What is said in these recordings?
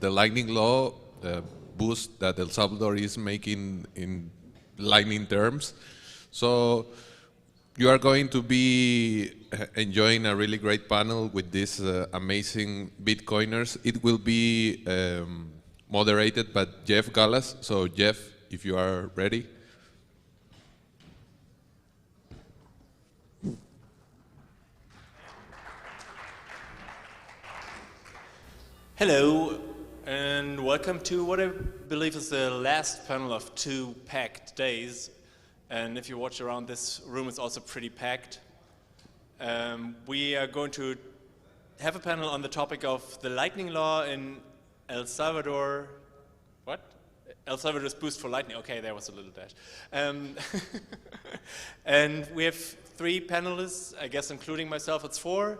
the Lightning Law boost that El Salvador is making in Lightning terms. So you are going to be enjoying a really great panel with these amazing Bitcoiners. It will be moderated by Jeff Gallas. So Jeff, if you are ready. Hello, and welcome to what I believe is the last panel of 2 packed days. And if you watch around, this room is also pretty packed. We are going to have a panel on the topic of the Lightning Law in El Salvador. What? El Salvador's boost for Lightning. Okay, there was a little dash. And we have 3 panelists, I guess including myself, it's 4.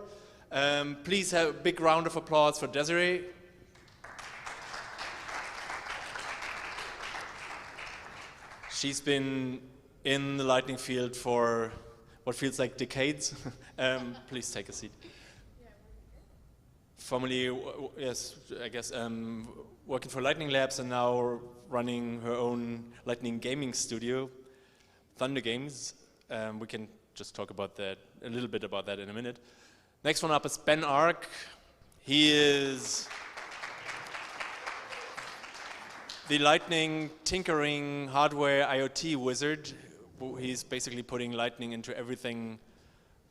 Please have a big round of applause for Desiree. She's been in the Lightning field for what feels like decades. Please take a seat. Formerly, yes, I guess, working for Lightning Labs and now running her own Lightning gaming studio, Thunder Games. We can just talk about that, a little bit about that in a minute. Next one up is Ben Ark. He is the Lightning tinkering hardware IoT wizard. He's basically putting Lightning into everything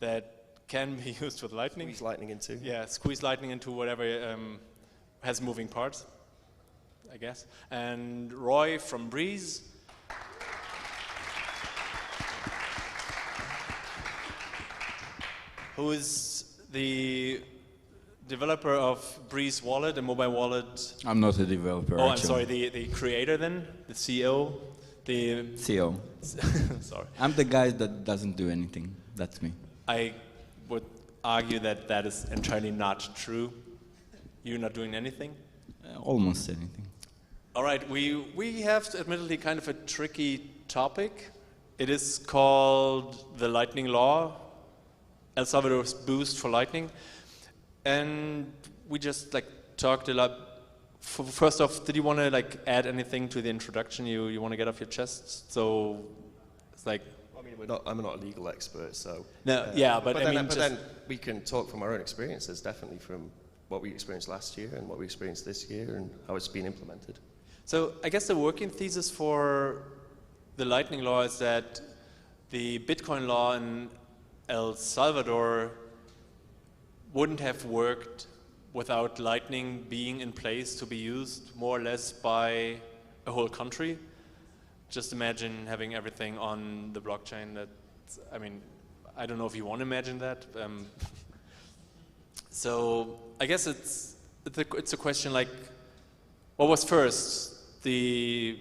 that can be used with Lightning. Squeeze Lightning into. Yeah, squeeze Lightning into whatever has moving parts, I guess. And Roy from Breeze. Who is the developer of Breeze Wallet, a mobile wallet. I'm not a developer. Oh, actually. I'm sorry, the creator then, the CEO, the CEO. Sorry. I'm the guy that doesn't do anything. That's me. I would argue that that is entirely not true. You're not doing anything? Almost anything. All right, we have admittedly kind of a tricky topic. It is called the Lightning Law, El Salvador's boost for Lightning. And we just talked a lot. First off, did you want to add anything to the introduction you want to get off your chest? So it's like. I mean, I'm not a legal expert, so. No, yeah, but I mean, but then we can talk from our own experiences, definitely from what we experienced last year and what we experienced this year and how it's been implemented. So I guess the working thesis for the Lightning Law is that the Bitcoin law in El Salvador wouldn't have worked without Lightning being in place to be used more or less by a whole country. Just imagine having everything on the blockchain. I mean, I don't know if you want to imagine that. So I guess it's a question like, what was first, the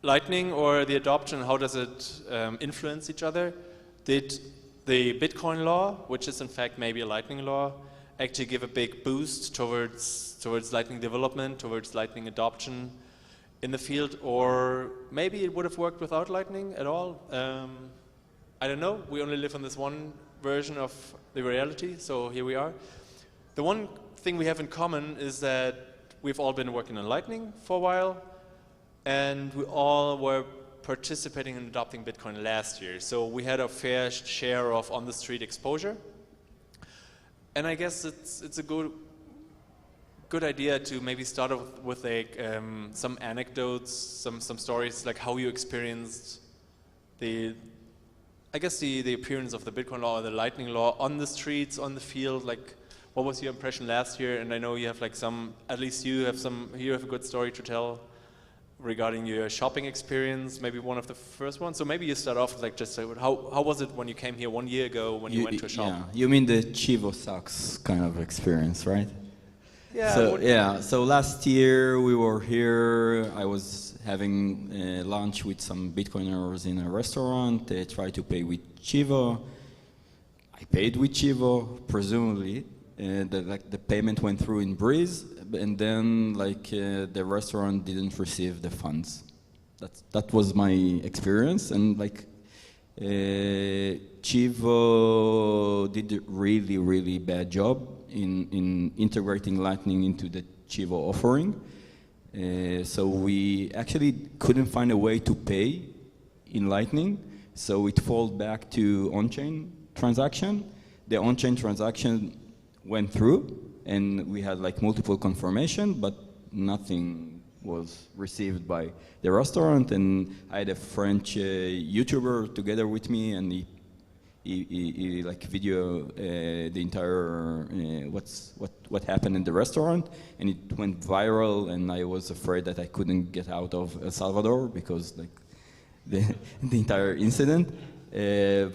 Lightning or the adoption? How does it influence each other? Did the Bitcoin law, which is in fact maybe a Lightning law, actually give a big boost towards Lightning development, towards Lightning adoption in the field, or maybe it would have worked without Lightning at all? I don't know. We only live on this one version of the reality, so here we are. The one thing we have in common is that we've all been working on Lightning for a while, and we all were participating in adopting Bitcoin last year. So we had a fair share of on-the-street exposure. And I guess it's a good idea to maybe start off with some anecdotes, some stories, like how you experienced the appearance of the Bitcoin law or the Lightning law on the streets, on the field. Like, what was your impression last year? And I know you have at least you have a good story to tell regarding your shopping experience, maybe one of the first ones. So maybe you start off with just how was it when you came here 1 year ago when you went to a shop? Yeah, you mean the Chivo Socks kind of experience, right? Yeah. So last year we were here. I was having lunch with some Bitcoiners in a restaurant. They tried to pay with Chivo. I paid with Chivo, presumably. The payment went through in Breeze, and then the restaurant didn't receive the funds. That was my experience, and Chivo did a really bad job in integrating Lightning into the Chivo offering. So we actually couldn't find a way to pay in Lightning, so it falled back to on-chain transaction. The on-chain transaction went through, and we had like multiple confirmation, but nothing was received by the restaurant. And I had a French YouTuber together with me, and he like video the entire what happened in the restaurant, and it went viral. And I was afraid that I couldn't get out of El Salvador because like the entire incident. Yeah,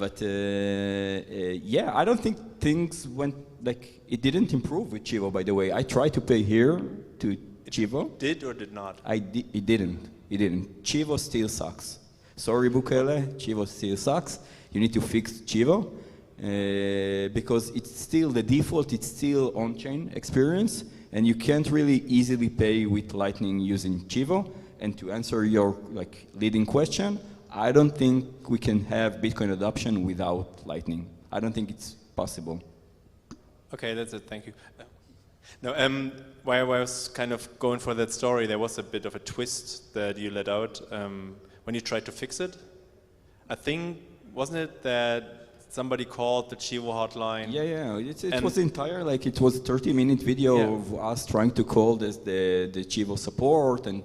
I don't think things went like it didn't improve with Chivo. By the way, I tried to pay here to Chivo. Did or did not? It didn't. It didn't. Chivo still sucks. Sorry, Bukele. Chivo still sucks. You need to fix Chivo because it's still the default. It's still on-chain experience, and you can't really easily pay with Lightning using Chivo. And to answer your like leading question, I don't think we can have Bitcoin adoption without Lightning. I don't think it's possible. Okay, that's it. Thank you. No, why I was kind of going for that story, there was a bit of a twist that you let out when you tried to fix it. I think, wasn't it that somebody called the Chivo hotline? Yeah. It was entire, like it was a 30-minute video of us trying to call the Chivo support and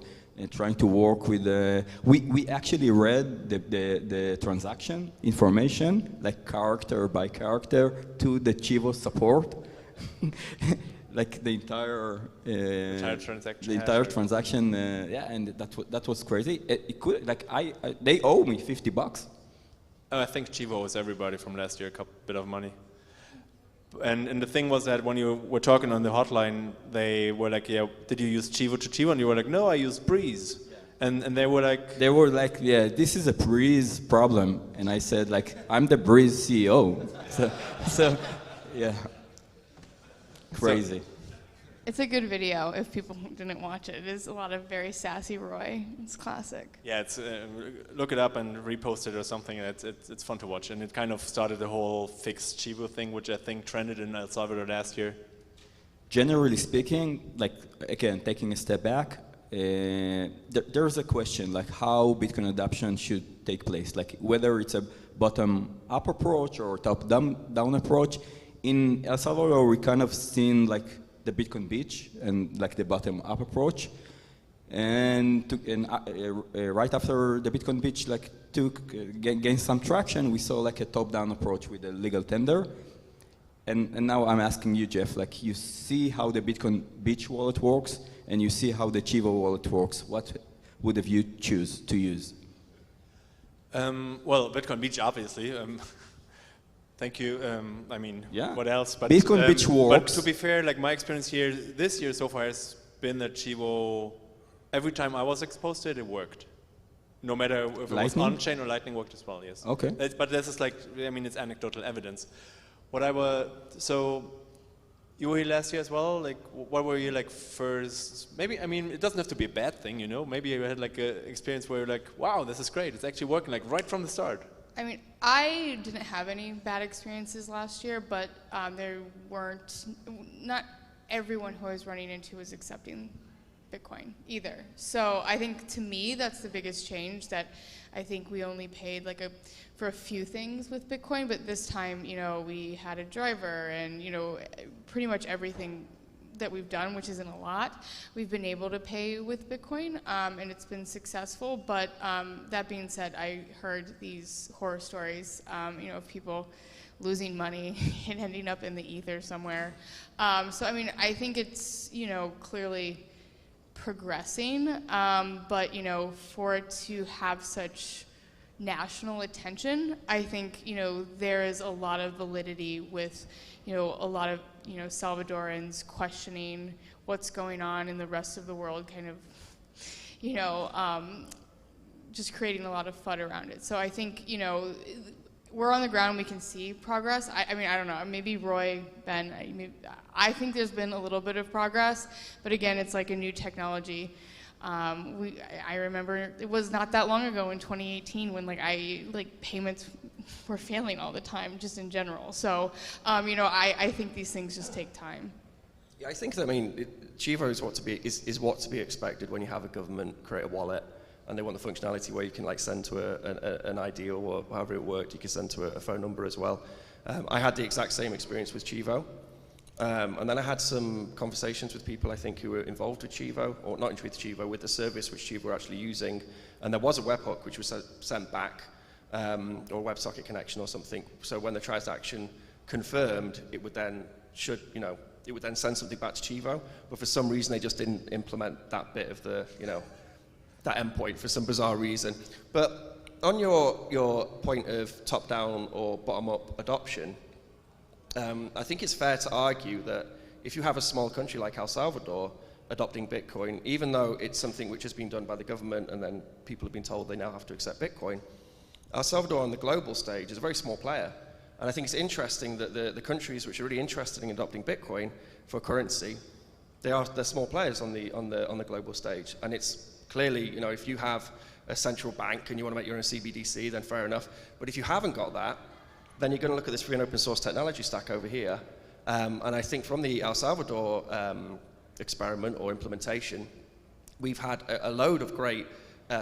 trying to work with we actually read the transaction information like character by character to the Chivo support. Like the entire transaction, yeah, and that was crazy. It could like they owe me $50. I think Chivo owes everybody from last year a bit of money. And the thing was that when you were talking on the hotline, they were like, yeah, did you use Chivo to Chivo? And you were like, no, I used Breeze. And they were like... They were like, yeah, this is a Breeze problem. And I said, like, I'm the Breeze CEO. So yeah, crazy. It's a good video if people didn't watch it. It is a lot of very sassy Roy. It's classic. Yeah, it's look it up and repost it or something. It's fun to watch. And it kind of started the whole fixed Chivo thing, which I think trended in El Salvador last year. Generally speaking, like, again, taking a step back, there's a question, like how Bitcoin adoption should take place, like whether it's a bottom-up approach or top-down approach. In El Salvador, we kind of seen like the Bitcoin beach and like the bottom-up approach, and right after the Bitcoin beach like gained some traction, we saw like a top-down approach with a legal tender. And now I'm asking you, Jeff, like you see how the Bitcoin beach wallet works, and you see how the Chivo wallet works. What would have you choose to use? Well, Bitcoin beach, obviously. Thank you. I mean, yeah. What else? But Bitcoin beach works. But to be fair, like my experience here this year so far has been that Chivo, every time I was exposed to it, it worked. No matter if it was on-chain or Lightning, worked as well. Yes. Okay. But this is like, I mean, it's anecdotal evidence. So you were here last year as well. Like, what were you like first? Maybe, I mean, it doesn't have to be a bad thing, you know. Maybe you had like an experience where you're like, wow, this is great. It's actually working, like right from the start. I mean, I didn't have any bad experiences last year, but there weren't, not everyone who I was running into was accepting Bitcoin either. So I think to me, that's the biggest change, that I think we only paid like for a few things with Bitcoin, but this time, you know, we had a driver and, you know, pretty much everything that we've done, which isn't a lot, we've been able to pay with Bitcoin, and it's been successful. But that being said, I heard these horror stories, you know, of people losing money and ending up in the ether somewhere. So I mean, I think it's, you know, clearly progressing, but you know, for it to have such national attention, I think, you know, there is a lot of validity with, you know, a lot of, you know, Salvadorans questioning what's going on in the rest of the world, kind of, you know, just creating a lot of FUD around it. So I think, you know, we're on the ground, we can see progress. I mean, I don't know, maybe Roy, Ben, I think there's been a little bit of progress, but again, it's like a new technology. I remember it was not that long ago in 2018 when like payments were failing all the time, just in general. So, you know, I think these things just take time. Yeah, I think that, Chivo is what to be expected when you have a government create a wallet and they want the functionality where you can like send to an ID or however it worked. You can send to a phone number as well. I had the exact same experience with Chivo. And then I had some conversations with people I think who were involved with Chivo, or not with Chivo, with the service which Chivo were actually using. And there was a webhook which was sent back, or a WebSocket connection or something. So when the transaction confirmed, it would then send something back to Chivo. But for some reason, they just didn't implement that bit of the, that endpoint for some bizarre reason. But on your point of top-down or bottom-up adoption, I think it's fair to argue that if you have a small country like El Salvador adopting Bitcoin, even though it's something which has been done by the government and then people have been told they now have to accept Bitcoin, El Salvador on the global stage is a very small player. And I think it's interesting that the countries which are really interested in adopting Bitcoin for currency, they're small players on the global stage. And it's clearly, if you have a central bank and you want to make your own CBDC, then fair enough. But if you haven't got that, then you're going to look at this free and open source technology stack over here. And I think from the El Salvador experiment or implementation, we've had a load of great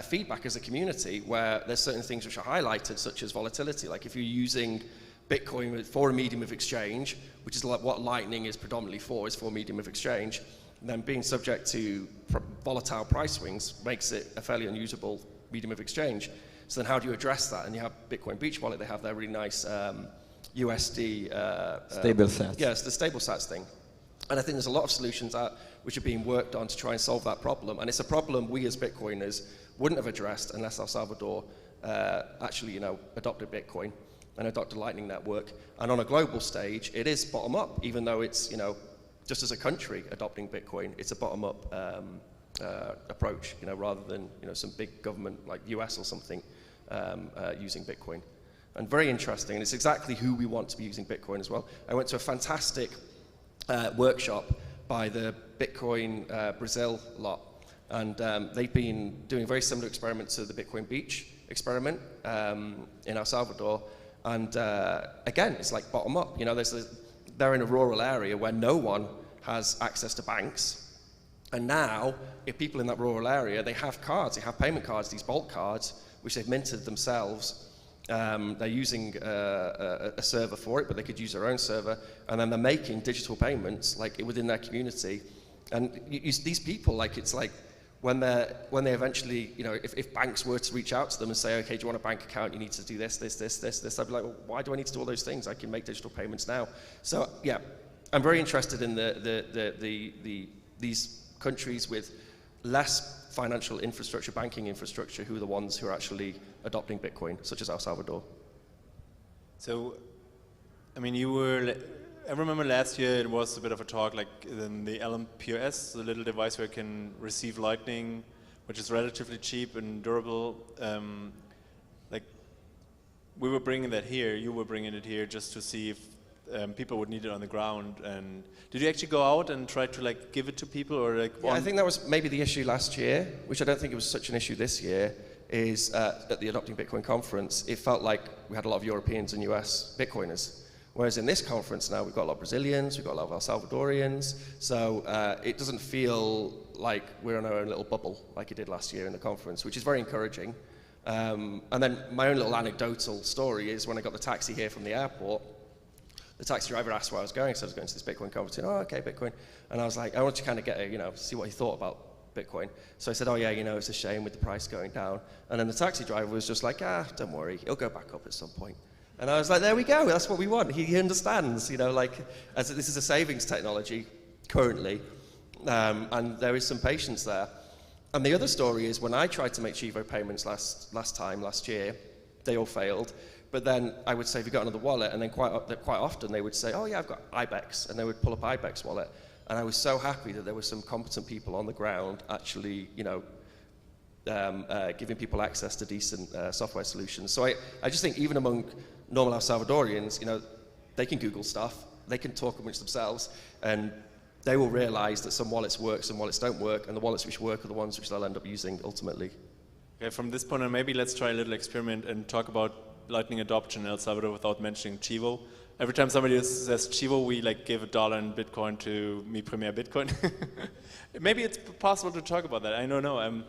feedback as a community where there's certain things which are highlighted, such as volatility. Like if you're using Bitcoin for a medium of exchange, which is like what Lightning is predominantly for, is for a medium of exchange, then being subject to volatile price swings makes it a fairly unusable medium of exchange. So then how do you address that? And you have Bitcoin Beach Wallet, they have their really nice USD... stable sats. Yes, the stable sats thing. And I think there's a lot of solutions out which are being worked on to try and solve that problem. And it's a problem we as Bitcoiners wouldn't have addressed unless El Salvador actually, adopted Bitcoin and adopted Lightning Network. And on a global stage, it is bottom up, even though it's, just as a country adopting Bitcoin, it's a bottom up approach, rather than, some big government like US or something using Bitcoin. And very interesting, and it's exactly who we want to be using Bitcoin as well. I went to a fantastic workshop by the Bitcoin Brazil lot, and they've been doing a very similar experiment to the Bitcoin Beach experiment in El Salvador. And again, it's like bottom up. They're in a rural area where no one has access to banks. And now, if people in that rural area, they have cards, they have payment cards, these Bolt cards, which they've minted themselves. They're using a server for it, but they could use their own server. And then they're making digital payments like within their community. And these people, it's like when they eventually, if banks were to reach out to them and say, okay, do you want a bank account? You need to do this, this, this, this, this. I'd be like, well, why do I need to do all those things? I can make digital payments now. So yeah, I'm very interested in these countries with less financial infrastructure, banking infrastructure, who are the ones who are actually adopting Bitcoin, such as El Salvador. So, I remember last year it was a bit of a talk, like in the LMPOS, the little device where you can receive Lightning, which is relatively cheap and durable. We were bringing that here, you were bringing it here just to see if people would need it on the ground. And did you actually go out and try to give it to people, or Yeah, I think that was maybe the issue last year, which I don't think it was such an issue this year. Is at the Adopting Bitcoin conference, it felt like we had a lot of Europeans and US Bitcoiners. Whereas in this conference now, we've got a lot of Brazilians, we've got a lot of El Salvadorians. So it doesn't feel like we're in our own little bubble like it did last year in the conference, which is very encouraging. And then my own little anecdotal story is when I got the taxi here from the airport, the taxi driver asked where I was going, so I was going to this Bitcoin conference, and, oh, okay, Bitcoin. And I was like, I wanted to kind of get see what he thought about Bitcoin. So I said, oh yeah, it's a shame with the price going down. And then the taxi driver was just like, don't worry, it'll go back up at some point. And I was like, there we go, that's what we want. He understands, as this is a savings technology currently, and there is some patience there. And the other story is when I tried to make Chivo payments last year, they all failed. But then I would say, have you got another wallet? And then quite often they would say, oh yeah, I've got IBEX. And they would pull up IBEX wallet. And I was so happy that there were some competent people on the ground actually, giving people access to decent software solutions. So I just think even among normal El Salvadorians, they can Google stuff, they can talk amongst themselves, and they will realize that some wallets work, some wallets don't work, and the wallets which work are the ones which they'll end up using ultimately. Okay, from this point on, maybe let's try a little experiment and talk about Lightning adoption in El Salvador without mentioning Chivo. every time somebody says Chivo, we like give $1 in Bitcoin to Mi Premier Bitcoin. Maybe it's possible to talk about that. I don't know.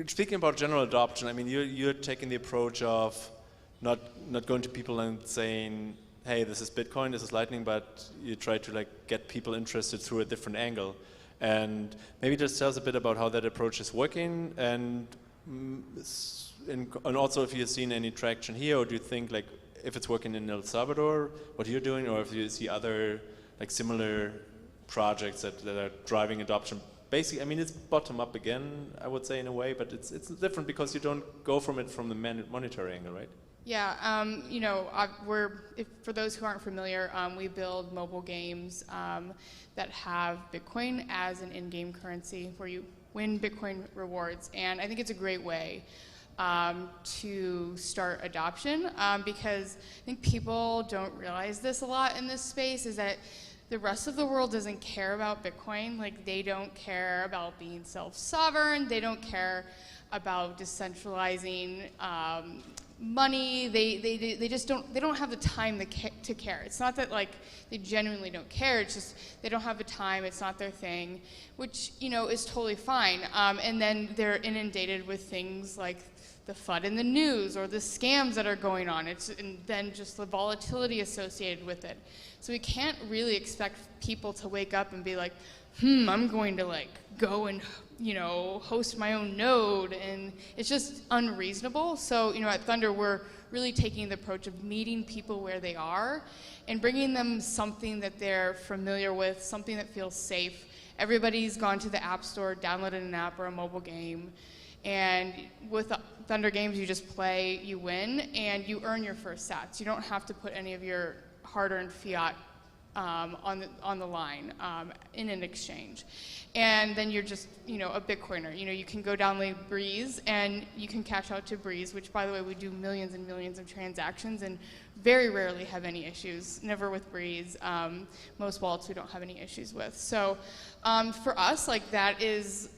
Speaking about general adoption, I mean, you're taking the approach of not going to people and saying, hey, this is Bitcoin, this is Lightning, but you try to like get people interested through a different angle. And maybe just tell us a bit about how that approach is working, and also if you've seen any traction here, or do you think like if it's working in El Salvador, what you're doing, or if you see other like similar projects that are driving adoption. Basically, I mean, it's bottom up again, I would say in a way, but it's different because you don't go from it from the monetary angle, right? Yeah, you know, for those who aren't familiar, we build mobile games that have Bitcoin as an in-game currency where you win Bitcoin rewards. And I think it's a great way to start adoption because I think people don't realize this a lot in this space, is that the rest of the world doesn't care about Bitcoin. Like, they don't care about being self-sovereign. They don't care about decentralizing money. They just don't have the time to care. It's not that like they genuinely don't care. It's just they don't have the time. It's not their thing, which, you know, is totally fine. And then they're inundated with things like the FUD in the news or the scams that are going on. And then just the volatility associated with it. So we can't really expect people to wake up and be like, I'm going to like go and, you know, host my own node, and it's just unreasonable. So, you know, at Thunder, we're really taking the approach of meeting people where they are and bringing them something that they're familiar with, something that feels safe. Everybody's gone to the App Store, downloaded an app or a mobile game, and with Thunder games, you just play, you win, and you earn your first sats. You don't have to put any of your hard-earned fiat on the line in an exchange. And then you're just, you know, a Bitcoiner. You know, you can go download Breeze and you can cash out to Breeze, which, by the way, we do millions and millions of transactions and very rarely have any issues. Never with Breeze. Most wallets we don't have any issues with. So for us, like, that is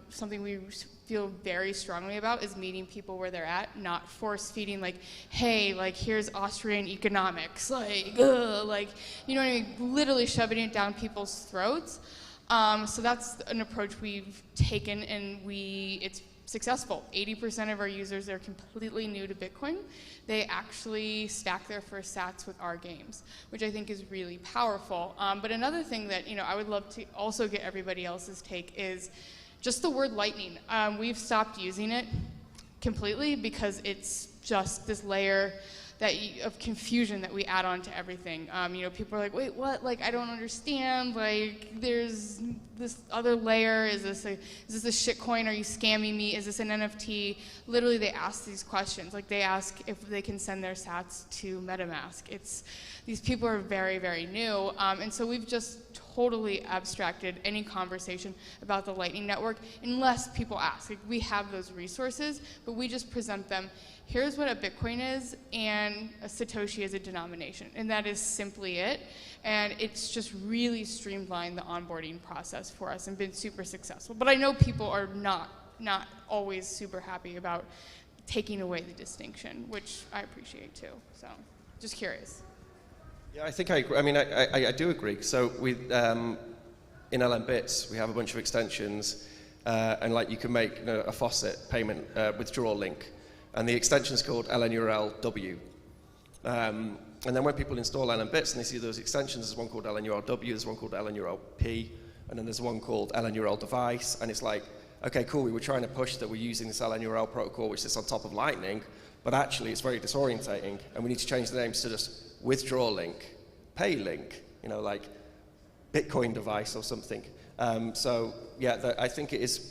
something we feel very strongly about, is meeting people where they're at, not force feeding like, hey, like, here's Austrian economics, like, you know what I mean, literally shoving it down people's throats. So that's an approach we've taken, and it's successful. 80% of our users are completely new to Bitcoin. They actually stack their first sats with our games, which I think is really powerful. But another thing that, you know, I would love to also get everybody else's take is just the word Lightning. We've stopped using it completely because it's just this layer of confusion that we add on to everything. You know, people are like, wait, what? Like, I don't understand. Like, there's this other layer. Is this a shitcoin? Are you scamming me? Is this an NFT? Literally, they ask these questions. Like, they ask if they can send their sats to MetaMask. These people are very, very new. And so we've just totally abstracted any conversation about the Lightning Network unless people ask. Like, we have those resources, but we just present them. Here's what a Bitcoin is, and a Satoshi is a denomination, and that is simply it. And it's just really streamlined the onboarding process for us and been super successful. But I know people are not always super happy about taking away the distinction, which I appreciate too. So, just curious. Yeah, I think I agree. I mean, I do agree. So with in LM Bits, we have a bunch of extensions, and like you can make, you know, a faucet payment withdrawal link. And the extension is called LNURLW. And then when people install LN Bits and they see those extensions, there's one called LNURLW, there's one called LNURLP, and then there's one called LNURL device. And it's like, okay, cool, we were trying to push that we're using this LNURL protocol, which sits on top of Lightning, but actually it's very disorientating, and we need to change the names to just withdraw link, pay link, you know, like Bitcoin device or something. So yeah, I think it is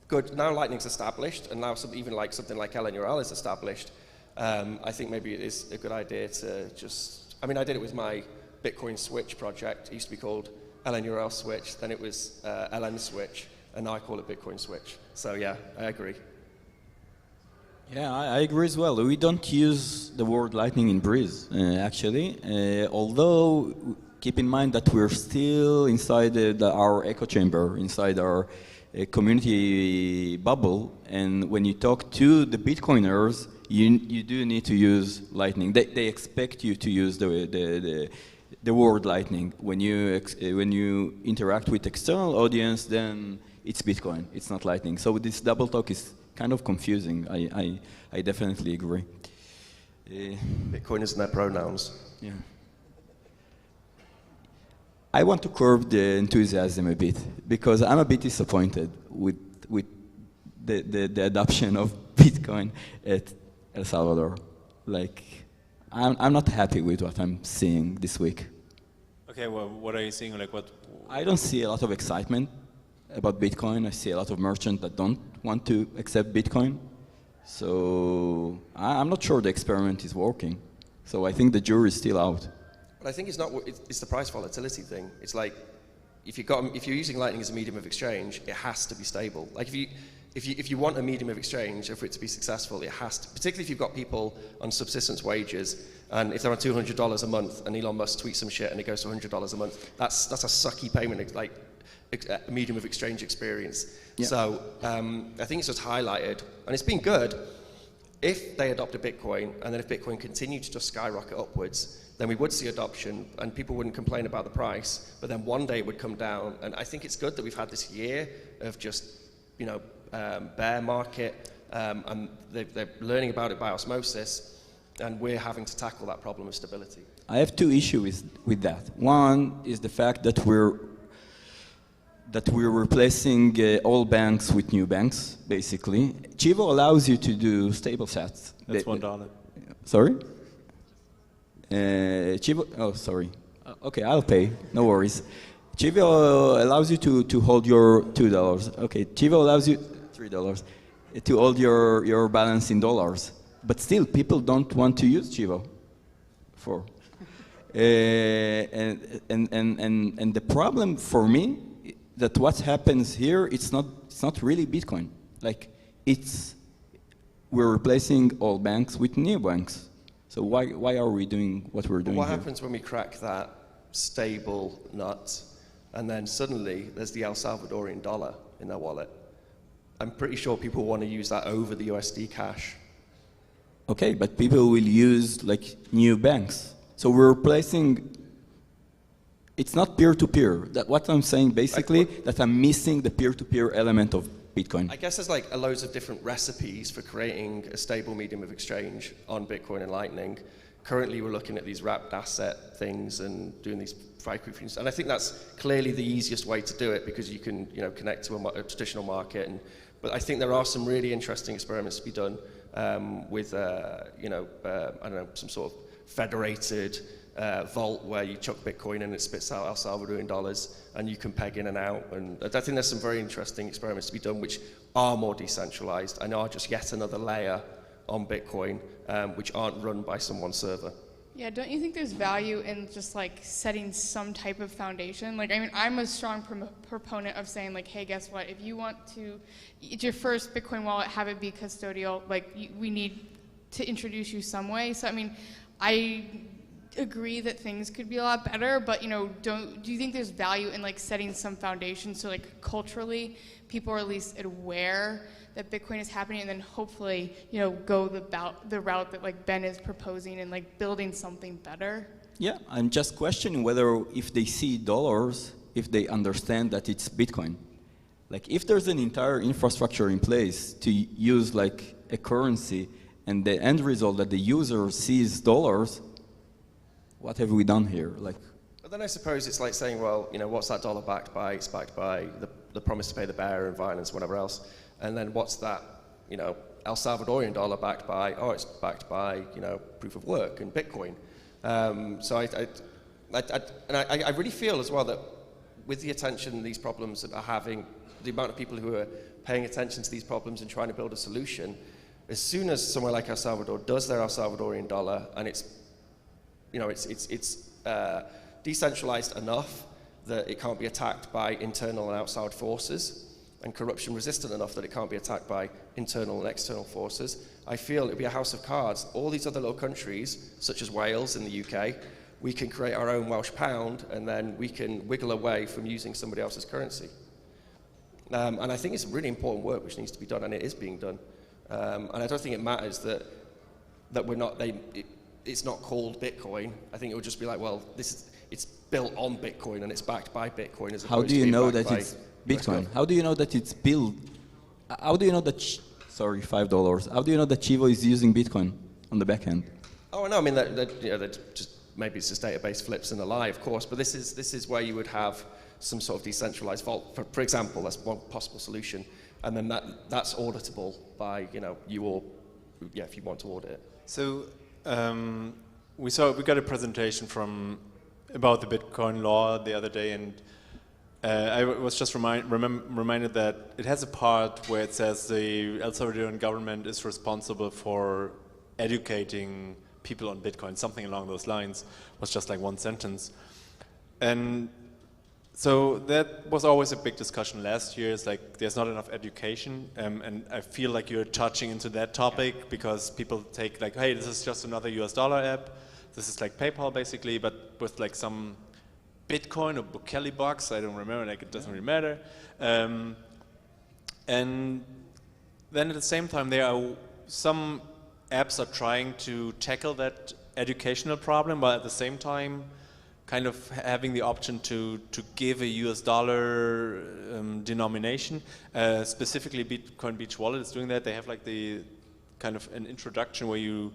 good. Now Lightning's established, and now even like something like LNURL is established. I think maybe it is a good idea to just, I mean, I did it with my Bitcoin Switch project. It used to be called LNURL Switch, then it was LN Switch, and now I call it Bitcoin Switch. So yeah, I agree. Yeah, I agree as well. We don't use the word Lightning in Breeze, actually, although keep in mind that we're still inside our echo chamber, inside our community bubble, and when you talk to the Bitcoiners, you do need to use Lightning. They expect you to use the word Lightning. When you interact with external audience, then it's Bitcoin. It's not Lightning. So this double talk is kind of confusing. I definitely agree. Bitcoiners and their pronouns. Yeah. I want to curb the enthusiasm a bit because I'm a bit disappointed with the adoption of Bitcoin at El Salvador. Like, I'm not happy with what I'm seeing this week. Okay, well, what are you seeing? Like what? I don't see a lot of excitement about Bitcoin. I see a lot of merchants that don't want to accept Bitcoin. So I'm not sure the experiment is working. So I think the jury is still out. But I think it's the price volatility thing. It's like if you're using Lightning as a medium of exchange, it has to be stable. Like if you want a medium of exchange, for it to be successful, it has to. Particularly if you've got people on subsistence wages, and if they're on $200 a month, and Elon Musk tweets some shit and it goes to $100 a month, that's a sucky payment, like a medium of exchange experience. Yeah. So I think it's just highlighted, and it's been good. If they adopt a Bitcoin, and then if Bitcoin continued to just skyrocket upwards, then we would see adoption, and people wouldn't complain about the price, but then one day it would come down. And I think it's good that we've had this year of just, bear market, and they're learning about it by osmosis, and we're having to tackle that problem of stability. I have two issues with that. One is the fact that we're replacing all banks with new banks, basically. Chivo allows you to do stable sats. That's $1. Sorry? Chivo, oh, sorry. Okay, I'll pay, no worries. Chivo allows you to hold your $2. Okay, Chivo allows you $3 to hold your balance in dollars. But still, people don't want to use Chivo for. And the problem for me that what happens here, it's not really Bitcoin. Like we're replacing all banks with new banks. So why are we doing what we're doing? What here? happens when we crack that stable nut, and then suddenly there's the El Salvadorian dollar in their wallet? I'm pretty sure people want to use that over the USD cash. Okay, but people will use like new banks. So we're replacing. It's not peer-to-peer. That what I'm saying basically, that I'm missing the peer-to-peer element of Bitcoin. I guess there's like loads of different recipes for creating a stable medium of exchange on Bitcoin and Lightning. Currently, we're looking at these wrapped asset things and doing these frequencies, and I think that's clearly the easiest way to do it because you can, connect to a traditional market. But I think there are some really interesting experiments to be done with, I don't know, some sort of federated vault where you chuck Bitcoin and it spits out El Salvadorian dollars and you can peg in and out. And I think there's some very interesting experiments to be done which are more decentralized and are just yet another layer on Bitcoin which aren't run by some one server. Yeah, don't you think there's value in just like setting some type of foundation? Like, I mean, I'm a strong proponent of saying like, hey, guess what? If you want to, it's your first Bitcoin wallet, have it be custodial. Like, we need to introduce you some way. So, I mean, I agree that things could be a lot better, but do you think there's value in like setting some foundation so like culturally people are at least aware that Bitcoin is happening, and then hopefully go the route that like Ben is proposing and like building something better? Yeah, I'm just questioning whether if they see dollars, if they understand that it's Bitcoin. Like if there's an entire infrastructure in place to use like a currency and the end result that the user sees dollars, what have we done here? Like, but then I suppose it's like saying, well, what's that dollar backed by? It's backed by the promise to pay the bearer and violence, whatever else. And then what's that, El Salvadorian dollar backed by? Oh, it's backed by, proof of work and Bitcoin. So I really feel as well that with the attention these problems are having, the amount of people who are paying attention to these problems and trying to build a solution, as soon as somewhere like El Salvador does their El Salvadorian dollar and it's decentralized enough that it can't be attacked by internal and outside forces, and corruption resistant enough that it can't be attacked by internal and external forces, I feel it'll be a house of cards. All these other little countries, such as Wales in the UK, we can create our own Welsh pound, and then we can wiggle away from using somebody else's currency. And I think it's really important work which needs to be done, and it is being done. And I don't think it matters that it's not called Bitcoin. I think it would just be like, well, it's built on Bitcoin and it's backed by Bitcoin as How opposed do to you being know backed that by it's Bitcoin? Bitcoin. How do you know that it's built? How do you know that? Sorry, $5. How do you know that Chivo is using Bitcoin on the back end? Oh no, I mean that just maybe it's just database flips and a lie, of course. But this is where you would have some sort of decentralized vault. For example, that's one possible solution, and then that's auditable by you or if you want to audit it. So we got a presentation about the Bitcoin law the other day, and I was just reminded that it has a part where it says the El Salvadorian government is responsible for educating people on Bitcoin, something along those lines. It was just like one sentence. And so that was always a big discussion last year. It's like there's not enough education, and I feel like you're touching into that topic because people take like, hey, this is just another US dollar app. This is like PayPal basically, but with like some Bitcoin or Bukele box, I don't remember, like it doesn't really matter. And then at the same time, there are some apps are trying to tackle that educational problem, but at the same time, kind of having the option to give a US dollar denomination. Specifically, Bitcoin Beach Wallet is doing that. They have like the kind of an introduction where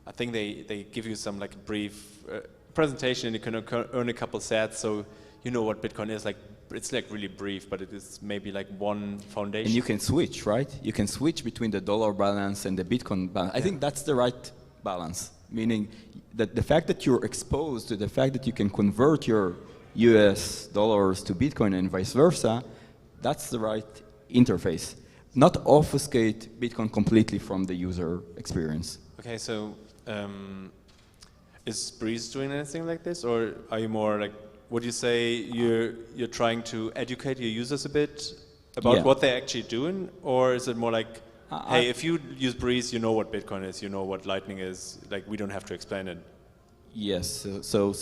I think they give you some like brief presentation, and you can earn a couple sats, so you know what Bitcoin is. Like it's like really brief, but it is maybe like one foundation. And you can switch, right? You can switch between the dollar balance and the Bitcoin balance. I think that's the right balance, meaning that the fact that you're exposed to the fact that you can convert your US dollars to Bitcoin and vice versa, that's the right interface. Not obfuscate Bitcoin completely from the user experience. Okay, so is Breeze doing anything like this, or are you more like, would you say you're trying to educate your users a bit about what they're actually doing, or is it more like, hey, if you use Breeze, you know what Bitcoin is, you know what Lightning is, like we don't have to explain it? Yes, so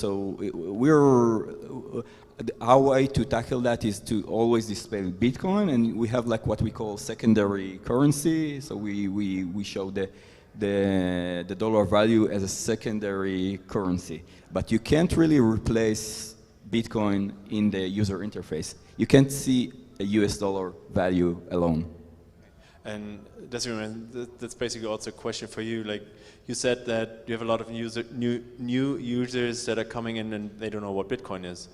our way to tackle that is to always display Bitcoin, and we have like what we call secondary currency. So we show the dollar value as a secondary currency, but you can't really replace Bitcoin in the user interface. You can't see a US dollar value alone. And Desiree, that's basically also a question for you. Like you said that you have a lot of new users that are coming in and they don't know what Bitcoin is.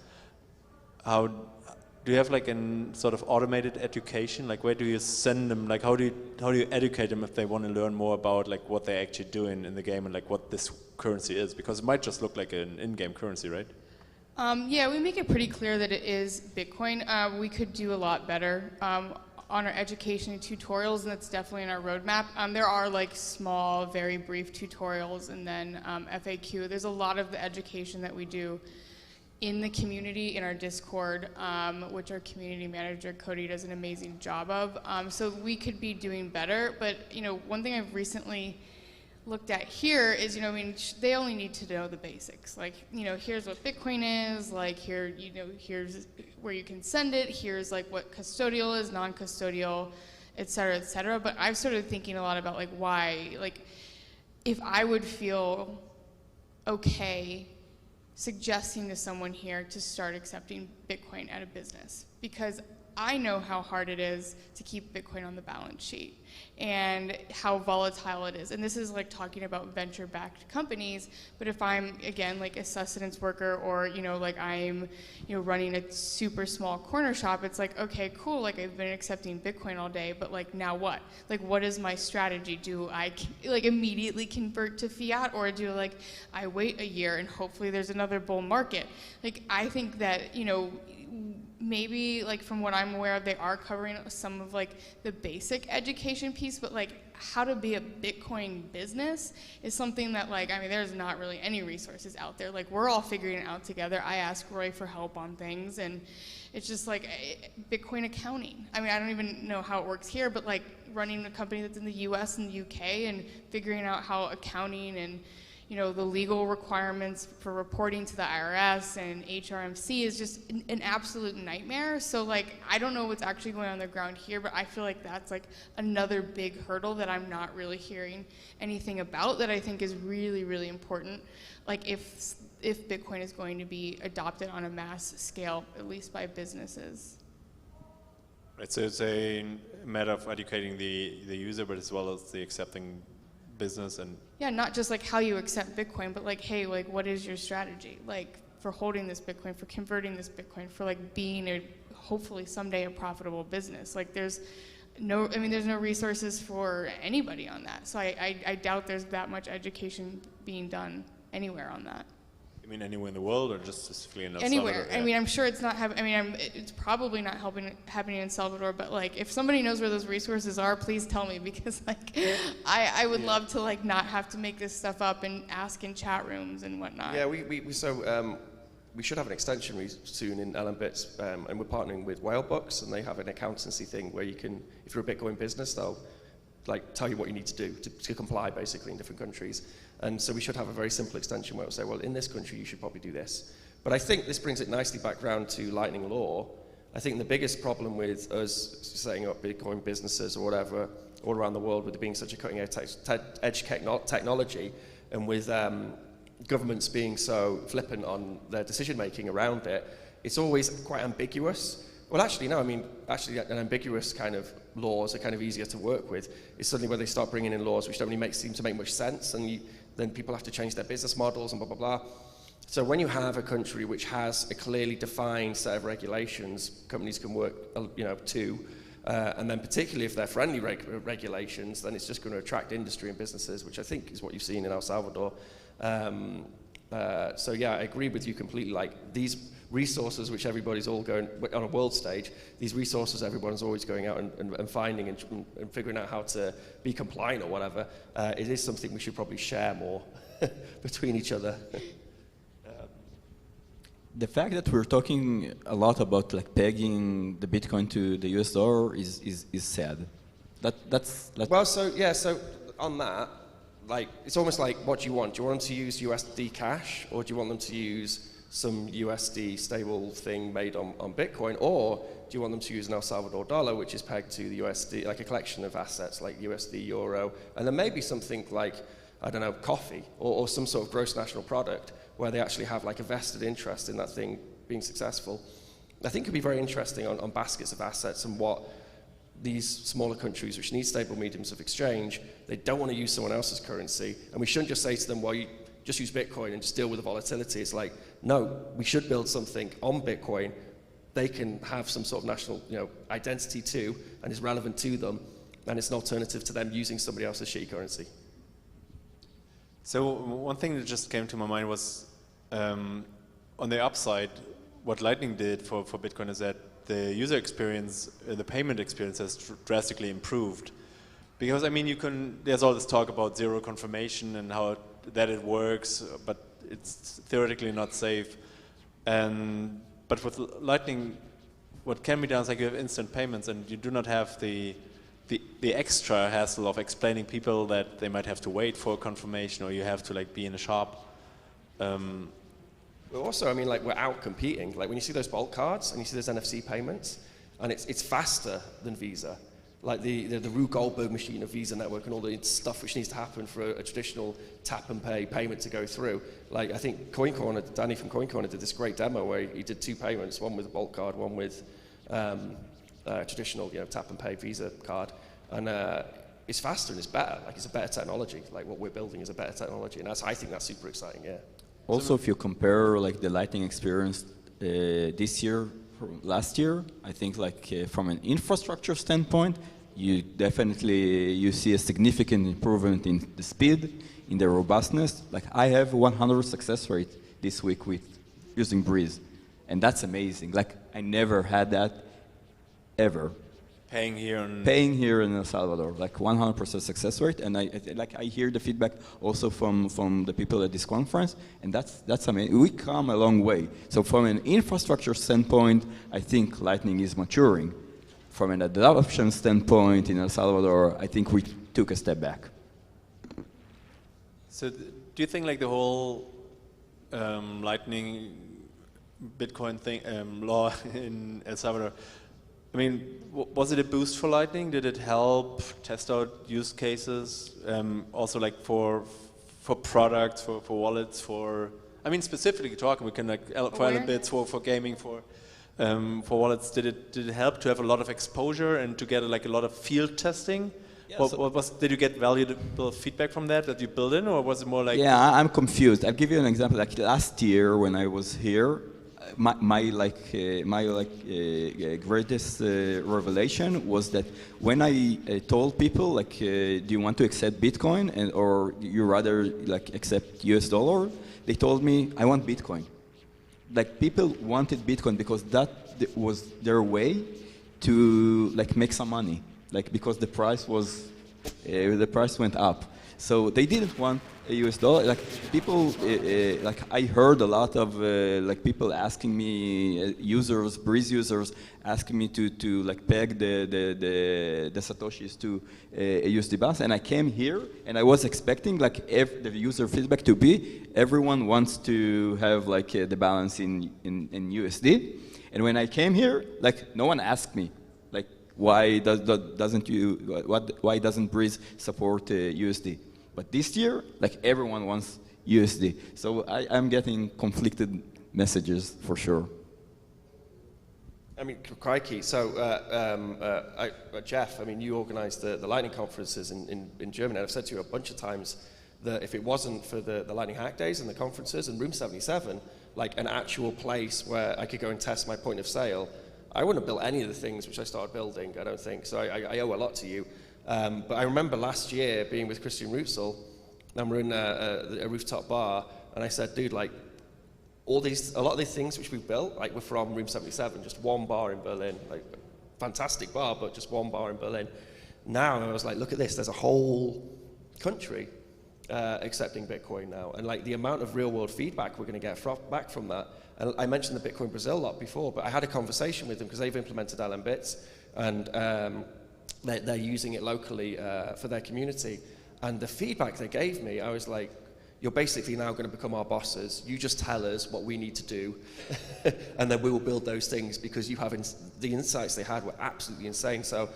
How do you have like a sort of automated education? Like where do you send them? Like how do you educate them if they want to learn more about like what they're actually doing in the game and like what this currency is? Because it might just look like an in-game currency, right? Yeah, we make it pretty clear that it is Bitcoin. We could do a lot better on our education tutorials, and that's definitely in our roadmap. There are like small, very brief tutorials, and then FAQ. There's a lot of the education that we do in the community, in our Discord, which our community manager, Cody, does an amazing job of. So we could be doing better, but one thing I've recently looked at here is, they only need to know the basics. Like, here's what Bitcoin is, like here, here's where you can send it, here's like what custodial is, non-custodial, et cetera, but I've started thinking a lot about like why, like if I would feel okay suggesting to someone here to start accepting Bitcoin at a business, because I know how hard it is to keep Bitcoin on the balance sheet and how volatile it is. And this is like talking about venture-backed companies, but if I'm, again, like a sustenance worker or, like I'm, running a super small corner shop, it's like, okay, cool, like I've been accepting Bitcoin all day, but like now what? Like what is my strategy? Do I like immediately convert to fiat, or do like I wait a year and hopefully there's another bull market? Like I think that, maybe like from what I'm aware of, they are covering some of like the basic education piece, but like how to be a Bitcoin business is something that like, there's not really any resources out there. Like we're all figuring it out together. I ask Roy for help on things, and it's just like Bitcoin accounting. I don't even know how it works here, but like running a company that's in the US and the UK and figuring out how accounting and the legal requirements for reporting to the IRS and HRMC is just an absolute nightmare. So like, I don't know what's actually going on the ground here, but I feel like that's like another big hurdle that I'm not really hearing anything about that I think is really, really important. Like if Bitcoin is going to be adopted on a mass scale, at least by businesses. Right, so it's a matter of educating the user, but as well as the accepting business and yeah, not just like how you accept Bitcoin, but like, hey, like what is your strategy? Like for holding this Bitcoin, for converting this Bitcoin, for like being hopefully someday a profitable business. Like there's no resources for anybody on that. So I doubt there's that much education being done anywhere on that. You mean anywhere in the world, or just specifically in El Anywhere. Salvador? I mean, I'm sure it's not it's probably not happening in Salvador, but like, if somebody knows where those resources are, please tell me, because like, I would love to like not have to make this stuff up and ask in chat rooms and whatnot. Yeah, we should have an extension soon in LMBits, and we're partnering with Whale Books, and they have an accountancy thing where you can, if you're a Bitcoin business, they'll like tell you what you need to do to comply basically in different countries. And so we should have a very simple extension where it'll say, well, in this country you should probably do this. But I think this brings it nicely back round to Lightning Law. I think the biggest problem with us setting up Bitcoin businesses or whatever all around the world, with it being such a cutting edge technology, and with governments being so flippant on their decision making around it, it's always quite ambiguous. Well, actually, no, I mean, actually an ambiguous kind of laws are kind of easier to work with. It's suddenly where they start bringing in laws which don't really seem to make much sense, and then people have to change their business models and blah, blah, blah. So when you have a country which has a clearly defined set of regulations, companies can work, to, and then particularly if they're friendly regulations, then it's just going to attract industry and businesses, which I think is what you've seen in El Salvador. So yeah, I agree with you completely. Like these resources which everybody's all going, on a world stage, these resources everyone's always going out and finding and figuring out how to be compliant or whatever, it is something we should probably share more between each other. The fact that we're talking a lot about like pegging the Bitcoin to the US dollar is sad. That's well, so on that, like it's almost like, what do you want? Do you want them to use USD cash, or do you want them to use some USD stable thing made on Bitcoin, or do you want them to use an El Salvador dollar, which is pegged to the USD, like a collection of assets like USD, Euro, and then maybe something like, I don't know, coffee, or some sort of gross national product, where they actually have like a vested interest in that thing being successful. I think it could be very interesting on baskets of assets, and what these smaller countries which need stable mediums of exchange, they don't want to use someone else's currency, and we shouldn't just say to them, well, you just use Bitcoin and just deal with the volatility. It's like, no, we should build something on Bitcoin they can have some sort of national identity too, and is relevant to them, and it's an alternative to them using somebody else's shitty currency. So one thing that just came to my mind was, on the upside, what Lightning did for Bitcoin is that the user experience, the payment experience has drastically improved. Because I mean, there's all this talk about zero confirmation and how that it works, but it's theoretically not safe. But with Lightning, what can be done is like you have instant payments, and you do not have the extra hassle of explaining people that they might have to wait for confirmation, or you have to like be in a shop. Well, also, I mean, like we're out competing. Like when you see those Bolt cards and you see those NFC payments, and it's faster than Visa. Like the Rube Goldberg machine of Visa Network and all the stuff which needs to happen for a traditional tap and pay payment to go through. Like I think Danny from Coin Corner did this great demo where he did two payments, one with a Bolt card, one with traditional tap and pay Visa card, and it's faster and it's better. Like it's a better technology. Like what we're building is a better technology, and I think that's super exciting. Yeah. Also, if you compare like the Lightning experience this year from last year, I think like from an infrastructure standpoint, you see a significant improvement in the speed, in the robustness. Like I have 100 success rate this week with using Breeze, and that's amazing. Like I never had that ever. Paying here in El Salvador, like 100% success rate, and I hear the feedback also from the people at this conference, and that's amazing. We come a long way. So from an infrastructure standpoint, I think Lightning is maturing. From an adoption standpoint in El Salvador, I think we took a step back. So do you think like the whole Lightning Bitcoin thing law in El Salvador? I mean, was it a boost for Lightning? Did it help test out use cases? Also, like for products, for wallets, for I mean, specifically talking, we can like for bits, for gaming, for wallets. Did it help to have a lot of exposure and to get like a lot of field testing? Yeah, did you get valuable feedback from that you built in, or was it more like? Yeah, I'm confused. I'll give you an example. Like last year when I was here, my greatest revelation was that when I told people like, do you want to accept Bitcoin or you rather like accept US dollar? They told me I want Bitcoin. Like people wanted Bitcoin because that was their way to like make some money. Like because the price went up, so they didn't want a US dollar. Like people, like I heard a lot of like people asking me, Breeze users asking me to like peg the satoshis to a USD balance. And I came here and I was expecting like the user feedback to be everyone wants to have like the balance in USD. And when I came here, like no one asked me. Why doesn't Breeze support USD? But this year, like everyone wants USD. So I'm getting conflicted messages for sure. I mean, crikey. So, Jeff, I mean, you organized the Lightning conferences in Germany. And I've said to you a bunch of times that if it wasn't for the Lightning Hack Days and the conferences and Room 77, like an actual place where I could go and test my point of sale, I wouldn't have built any of the things which I started building, I don't think. So I owe a lot to you. But I remember last year being with Christian Rutzel, and we're in a rooftop bar, and I said, dude, like, a lot of these things which we've built, like, were from Room 77, just one bar in Berlin. Like, fantastic bar, but just one bar in Berlin. Now, I was like, look at this, there's a whole country accepting Bitcoin now. And, like, the amount of real-world feedback we're going to get back from that. And I mentioned the Bitcoin Brazil lot before, but I had a conversation with them because they've implemented LM Bits, and they're using it locally for their community. And the feedback they gave me, I was like, you're basically now going to become our bosses. You just tell us what we need to do, and then we will build those things because you have the insights they had were absolutely insane. So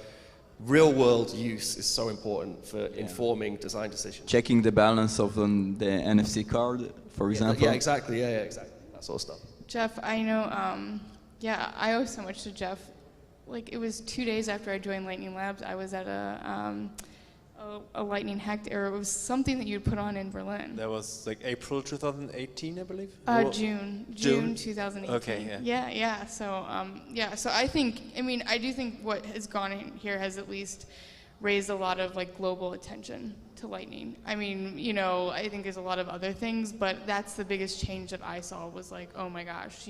real-world use is so important for informing design decisions. Checking the balance of the NFC card, for example. Yeah, exactly. Yeah, exactly. That sort of stuff. Jeff, I know, I owe so much to Jeff. Like, it was 2 days after I joined Lightning Labs, I was at a Lightning Hack, or it was something that you'd put on in Berlin. That was like April 2018, I believe? June 2018. Okay, yeah. Yeah. So I think, I do think what has gone in here has at least raised a lot of like global attention to Lightning. I think there's a lot of other things, but that's the biggest change that I saw was like, oh my gosh,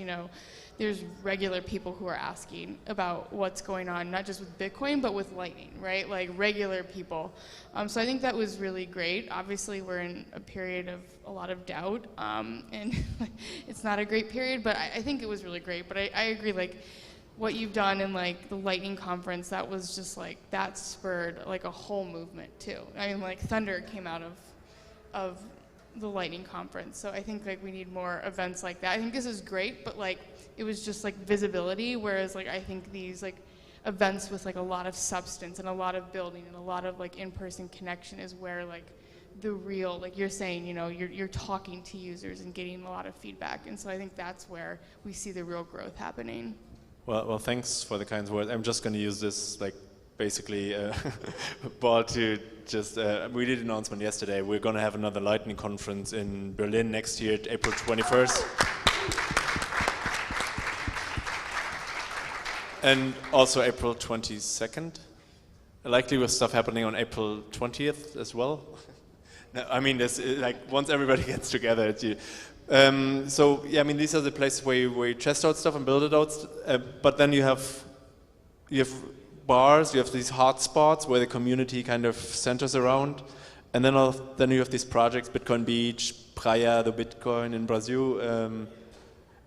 there's regular people who are asking about what's going on, not just with Bitcoin, but with Lightning, right? Like regular people. So I think that was really great. Obviously, we're in a period of a lot of doubt, and it's not a great period, but I think it was really great. But I agree, like, what you've done in like the Lightning conference, that was just like, that spurred like a whole movement too. Like Thunder came out of the Lightning conference. So I think like we need more events like that. I think this is great, but like it was just like visibility, whereas like I think these like events with like a lot of substance and a lot of building and a lot of like in-person connection is where like the real, like you're saying, you're talking to users and getting a lot of feedback. And so I think that's where we see the real growth happening. Well, thanks for the kind words. I'm just going to use this, like, basically, ball to just, we did an announcement yesterday. We're going to have another Lightning conference in Berlin next year, April 21st. And also April 22nd. Likely with stuff happening on April 20th as well. No, there's, like, once everybody gets together, it's you. So yeah, these are the places where you test out stuff and build it out. But then you have bars, you have these hot spots where the community kind of centers around, and then you have these projects, Bitcoin Beach, Praia do Bitcoin in Brazil,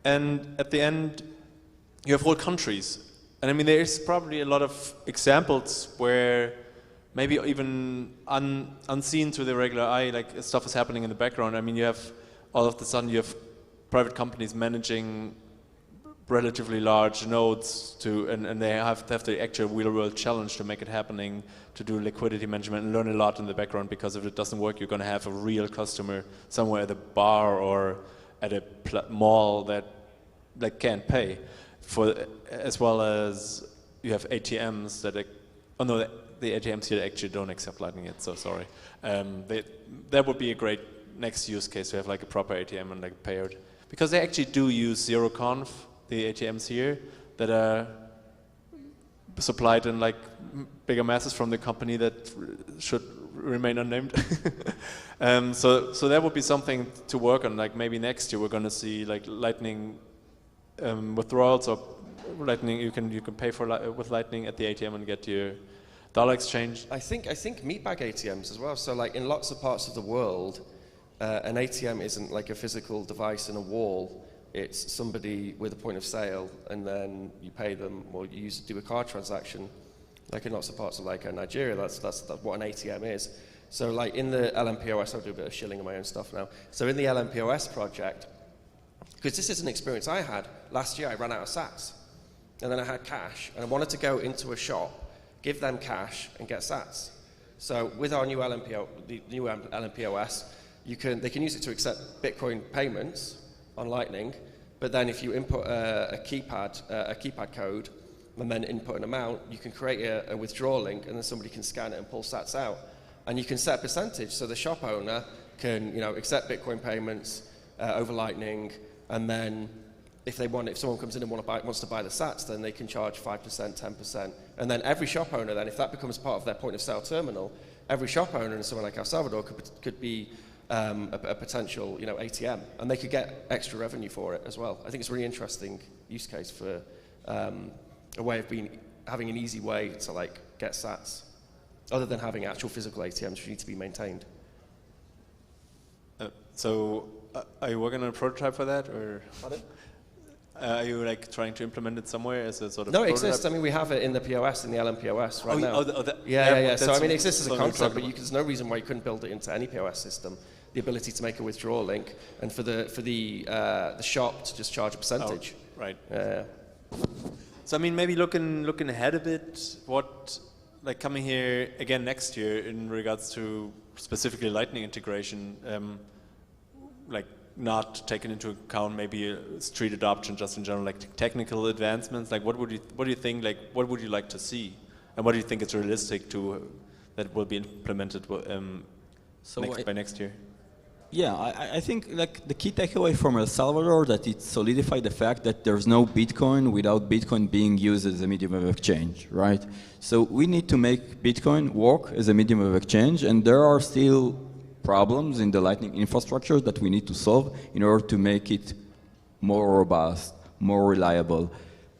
and at the end you have whole countries. And there is probably a lot of examples where maybe even unseen to the regular eye, like stuff is happening in the background. I mean, you have all of a sudden you have private companies managing relatively large nodes and they have to have the actual real-world challenge to make it happening, to do liquidity management and learn a lot in the background, because if it doesn't work, you're going to have a real customer somewhere at a bar or at a mall that can't pay. As well as you have ATMs that, the ATMs here actually don't accept Lightning yet, so sorry. That would be a great next use case to have like a proper ATM and like payout. Because they actually do use ZeroConf, the ATMs here, that are supplied in like bigger masses from the company that should remain unnamed. So that would be something to work on. Like maybe next year we're going to see like Lightning withdrawals, or Lightning you can pay for with Lightning at the ATM and get your dollar exchange. I think meatbag ATMs as well. So like in lots of parts of the world, an ATM isn't like a physical device in a wall. It's somebody with a point of sale, and then you pay them, or you do a card transaction. Like in lots of parts of like Nigeria, that's what an ATM is. So like in the LMPOS, I'll do a bit of shilling on my own stuff now. So in the LMPOS project, because this is an experience I had last year, I ran out of sats, and then I had cash, and I wanted to go into a shop, give them cash, and get sats. So with our new LMPOS, they can use it to accept Bitcoin payments on Lightning, but then if you input a keypad code and then input an amount, you can create a withdrawal link, and then somebody can scan it and pull sats out. And you can set a percentage, so the shop owner can accept Bitcoin payments over Lightning, and then if someone comes in and wants to buy the sats, then they can charge 5%, 10%. And then every shop owner, then if that becomes part of their point of sale terminal, every shop owner in somewhere like El Salvador could be a potential ATM, and they could get extra revenue for it as well. I think it's a really interesting use case for a way of having an easy way to like get sats, other than having actual physical ATMs which need to be maintained. So are you working on a prototype for that, or are you like trying to implement it somewhere as a sort of? No, it prototype? exists. I mean, we have it in the POS, in the LMPOS right now. Yeah. So I mean, it exists as a concept, but there's no reason why you couldn't build it into any POS system. The ability to make a withdrawal link, and for the shop to just charge a percentage. Oh, right. So I mean, maybe looking ahead a bit, what like coming here again next year in regards to specifically Lightning integration, like not taking into account maybe street adoption, just in general, like technical advancements. Like what do you think? Like what would you like to see, and what do you think is realistic that will be implemented by next year? Yeah, I think like the key takeaway from El Salvador, that it solidified the fact that there's no Bitcoin without Bitcoin being used as a medium of exchange, right? So we need to make Bitcoin work as a medium of exchange, and there are still problems in the Lightning infrastructure that we need to solve in order to make it more robust, more reliable.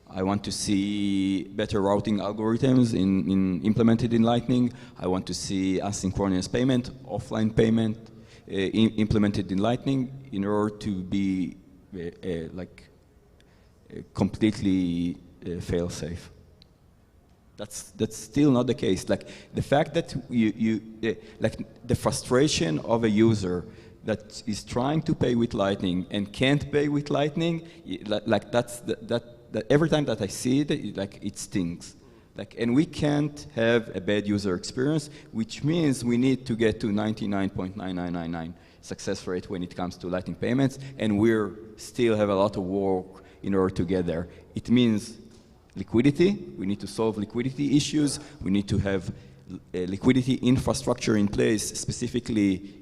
I want to see better routing algorithms implemented in Lightning. I want to see asynchronous payment, offline payment, implemented in Lightning in order to be completely fail-safe. That's still not the case. Like the fact that like the frustration of a user that is trying to pay with Lightning and can't pay with Lightning, like that every time that I see it, it stings. And we can't have a bad user experience, which means we need to get to 99.9999 success rate when it comes to Lightning payments, and we still have a lot of work in order to get there. It means liquidity. We need to solve liquidity issues. We need to have liquidity infrastructure in place, specifically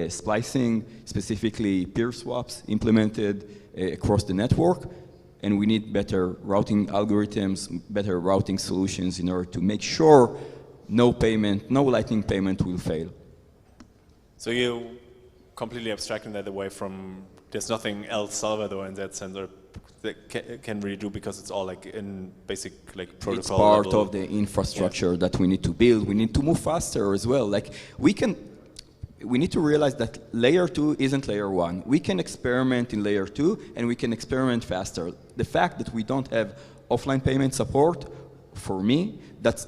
splicing, specifically peer swaps implemented across the network. And we need better routing algorithms, better routing solutions in order to make sure no Lightning payment will fail. So you completely abstracting that away from, there's nothing El Salvador in that sense that can really do, because it's all like in basic like protocol. It's part level. of the infrastructure that we need to build. We need to move faster as well. We need to realize that layer 2 isn't layer 1. We can experiment in layer 2, and we can experiment faster. The fact that we don't have offline payment support for me, that's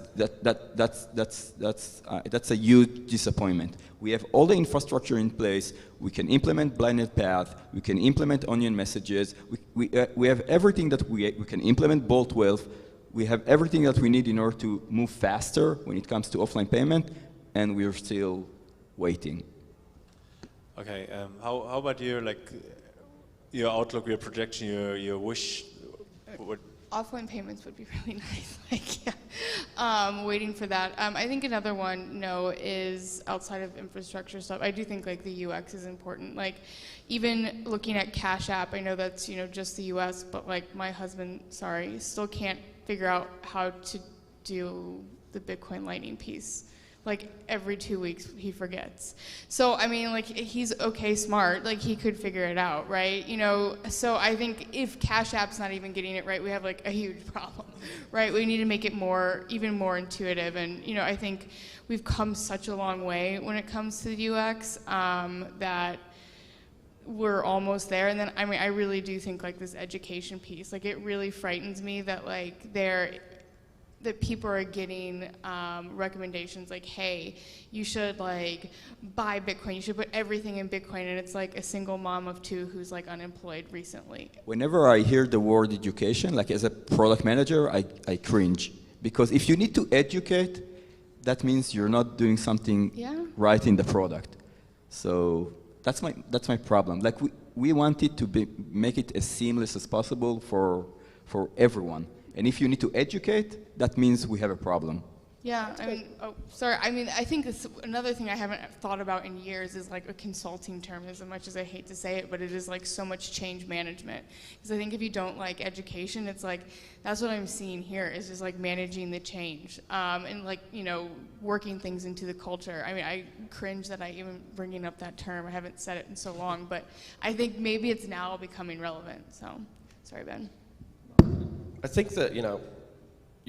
a huge disappointment. We have all the infrastructure in place. We can implement blinded path. We can implement onion messages. We have everything that we can implement Bolt 12. We have everything that we need in order to move faster when it comes to offline payment, and we're still waiting. Okay, how about your your outlook, your projection, your wish? What? Offline payments would be really nice. Waiting for that. I think another one, is outside of infrastructure stuff. I do think the UX is important. Even looking at Cash App, I know that's just the US, but my husband, still can't figure out how to do the Bitcoin Lightning piece. Every 2 weeks he forgets. So he's okay smart, he could figure it out, right? So I think if Cash App's not even getting it right, we have a huge problem, right? We need to make it even more intuitive, and I think we've come such a long way when it comes to the UX that we're almost there. And then I really do think this education piece, it really frightens me that that people are getting recommendations hey, you should buy Bitcoin, you should put everything in Bitcoin, and it's a single mom of two who's unemployed recently. Whenever I hear the word education, as a product manager, I cringe. Because if you need to educate, that means you're not doing something right in the product. So that's my problem. We want it to make it as seamless as possible for everyone. And if you need to educate, that means we have a problem. Yeah, I think another thing I haven't thought about in years is a consulting term, as much as I hate to say it, but it is so much change management. Because I think if you don't like education, it's that's what I'm seeing here, is just managing the change, and working things into the culture. I cringe that I even bringing up that term. I haven't said it in so long, but I think maybe it's now becoming relevant. So, sorry, Ben. I think that, you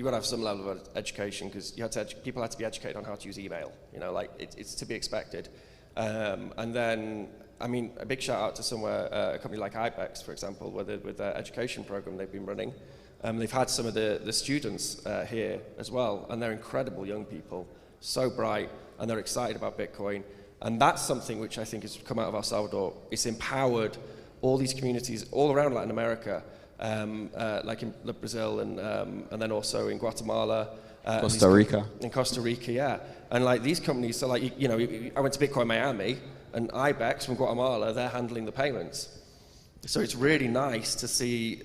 got to have some level of education, because people had to be educated on how to use email. It's to be expected. And then, a big shout out to a company like Ibex, for example, with their education program they've been running. They've had some of the students here as well, and they're incredible young people, so bright, and they're excited about Bitcoin. And that's something which I think has come out of El Salvador. It's empowered all these communities all around Latin America, like in Brazil and then also in Guatemala. Costa Rica. In Costa Rica, yeah. And these companies, so I went to Bitcoin Miami, and Ibex from Guatemala, they're handling the payments. So it's really nice to see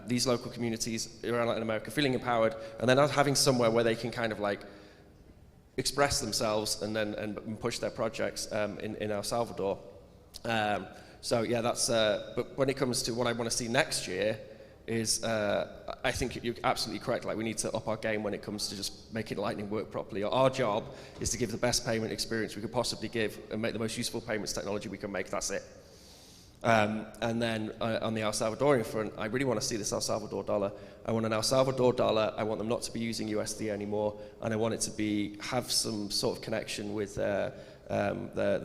these local communities around Latin America feeling empowered, and then having somewhere where they can kind of express themselves and push their projects in El Salvador. So yeah, that's. But when it comes to what I want to see next year, is I think you're absolutely correct. We need to up our game when it comes to just making Lightning work properly. Our job is to give the best payment experience we could possibly give and make the most useful payments technology we can make. That's it. And then on the El Salvadorian front, I really want to see this El Salvador dollar. I want an El Salvador dollar. I want them not to be using USD anymore, and I want it to have some sort of connection with their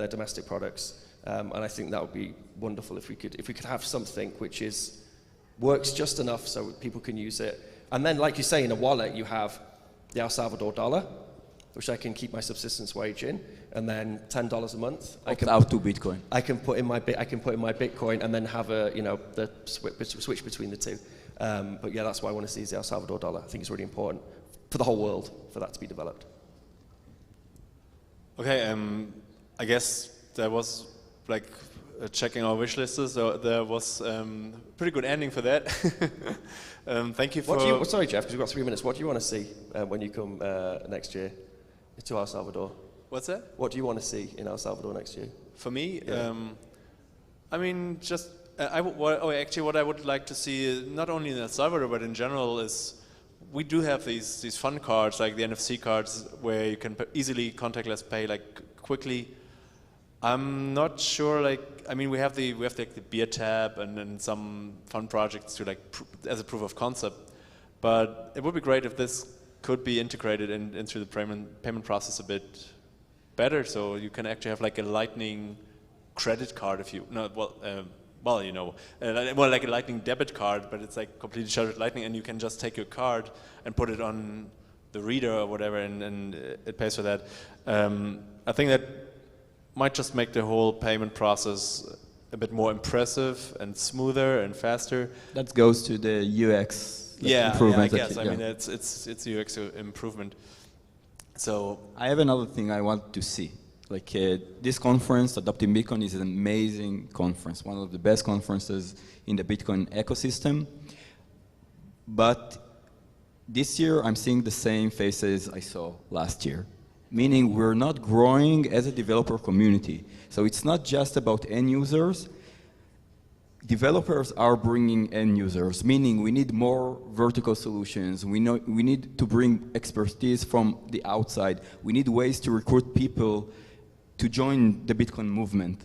domestic products. And I think that would be wonderful if we could have something which works just enough so people can use it. And then, like you say, in a wallet you have the El Salvador dollar, which I can keep my subsistence wage in, and then $10 a month. Out to Bitcoin. I can put in my Bitcoin and then have the switch between the two. But yeah, that's why I want to see the El Salvador dollar. I think it's really important for the whole world for that to be developed. Okay, I guess that was checking our wish list, so there was pretty good ending for that. Thank you for... Sorry, Jeff, because we've got 3 minutes. What do you want to see when you come next year to El Salvador? What's that? What do you want to see in El Salvador next year? For me, yeah. What I would like to see, not only in El Salvador, but in general, is we do have these fun cards, like the NFC cards, where you can easily contactless pay, quickly. I'm not sure, we have the beer tab and some fun projects to as a proof of concept, but it would be great if this could be integrated into the payment process a bit better, so you can actually have a Lightning credit card well, you know, more like a Lightning debit card, but it's like completely sheltered Lightning, and you can just take your card and put it on the reader or whatever, and it pays for that. I think that might just make the whole payment process a bit more impressive and smoother and faster. That goes to the UX improvement. I guess. I mean, it's UX improvement. So I have another thing I want to see. Like this conference, Adopting Bitcoin, is an amazing conference, one of the best conferences in the Bitcoin ecosystem. But this year, I'm seeing the same faces I saw last year, meaning we're not growing as a developer community. So it's not just about end users. Developers are bringing end users, meaning we need more vertical solutions. We need to bring expertise from the outside. We need ways to recruit people to join the Bitcoin movement.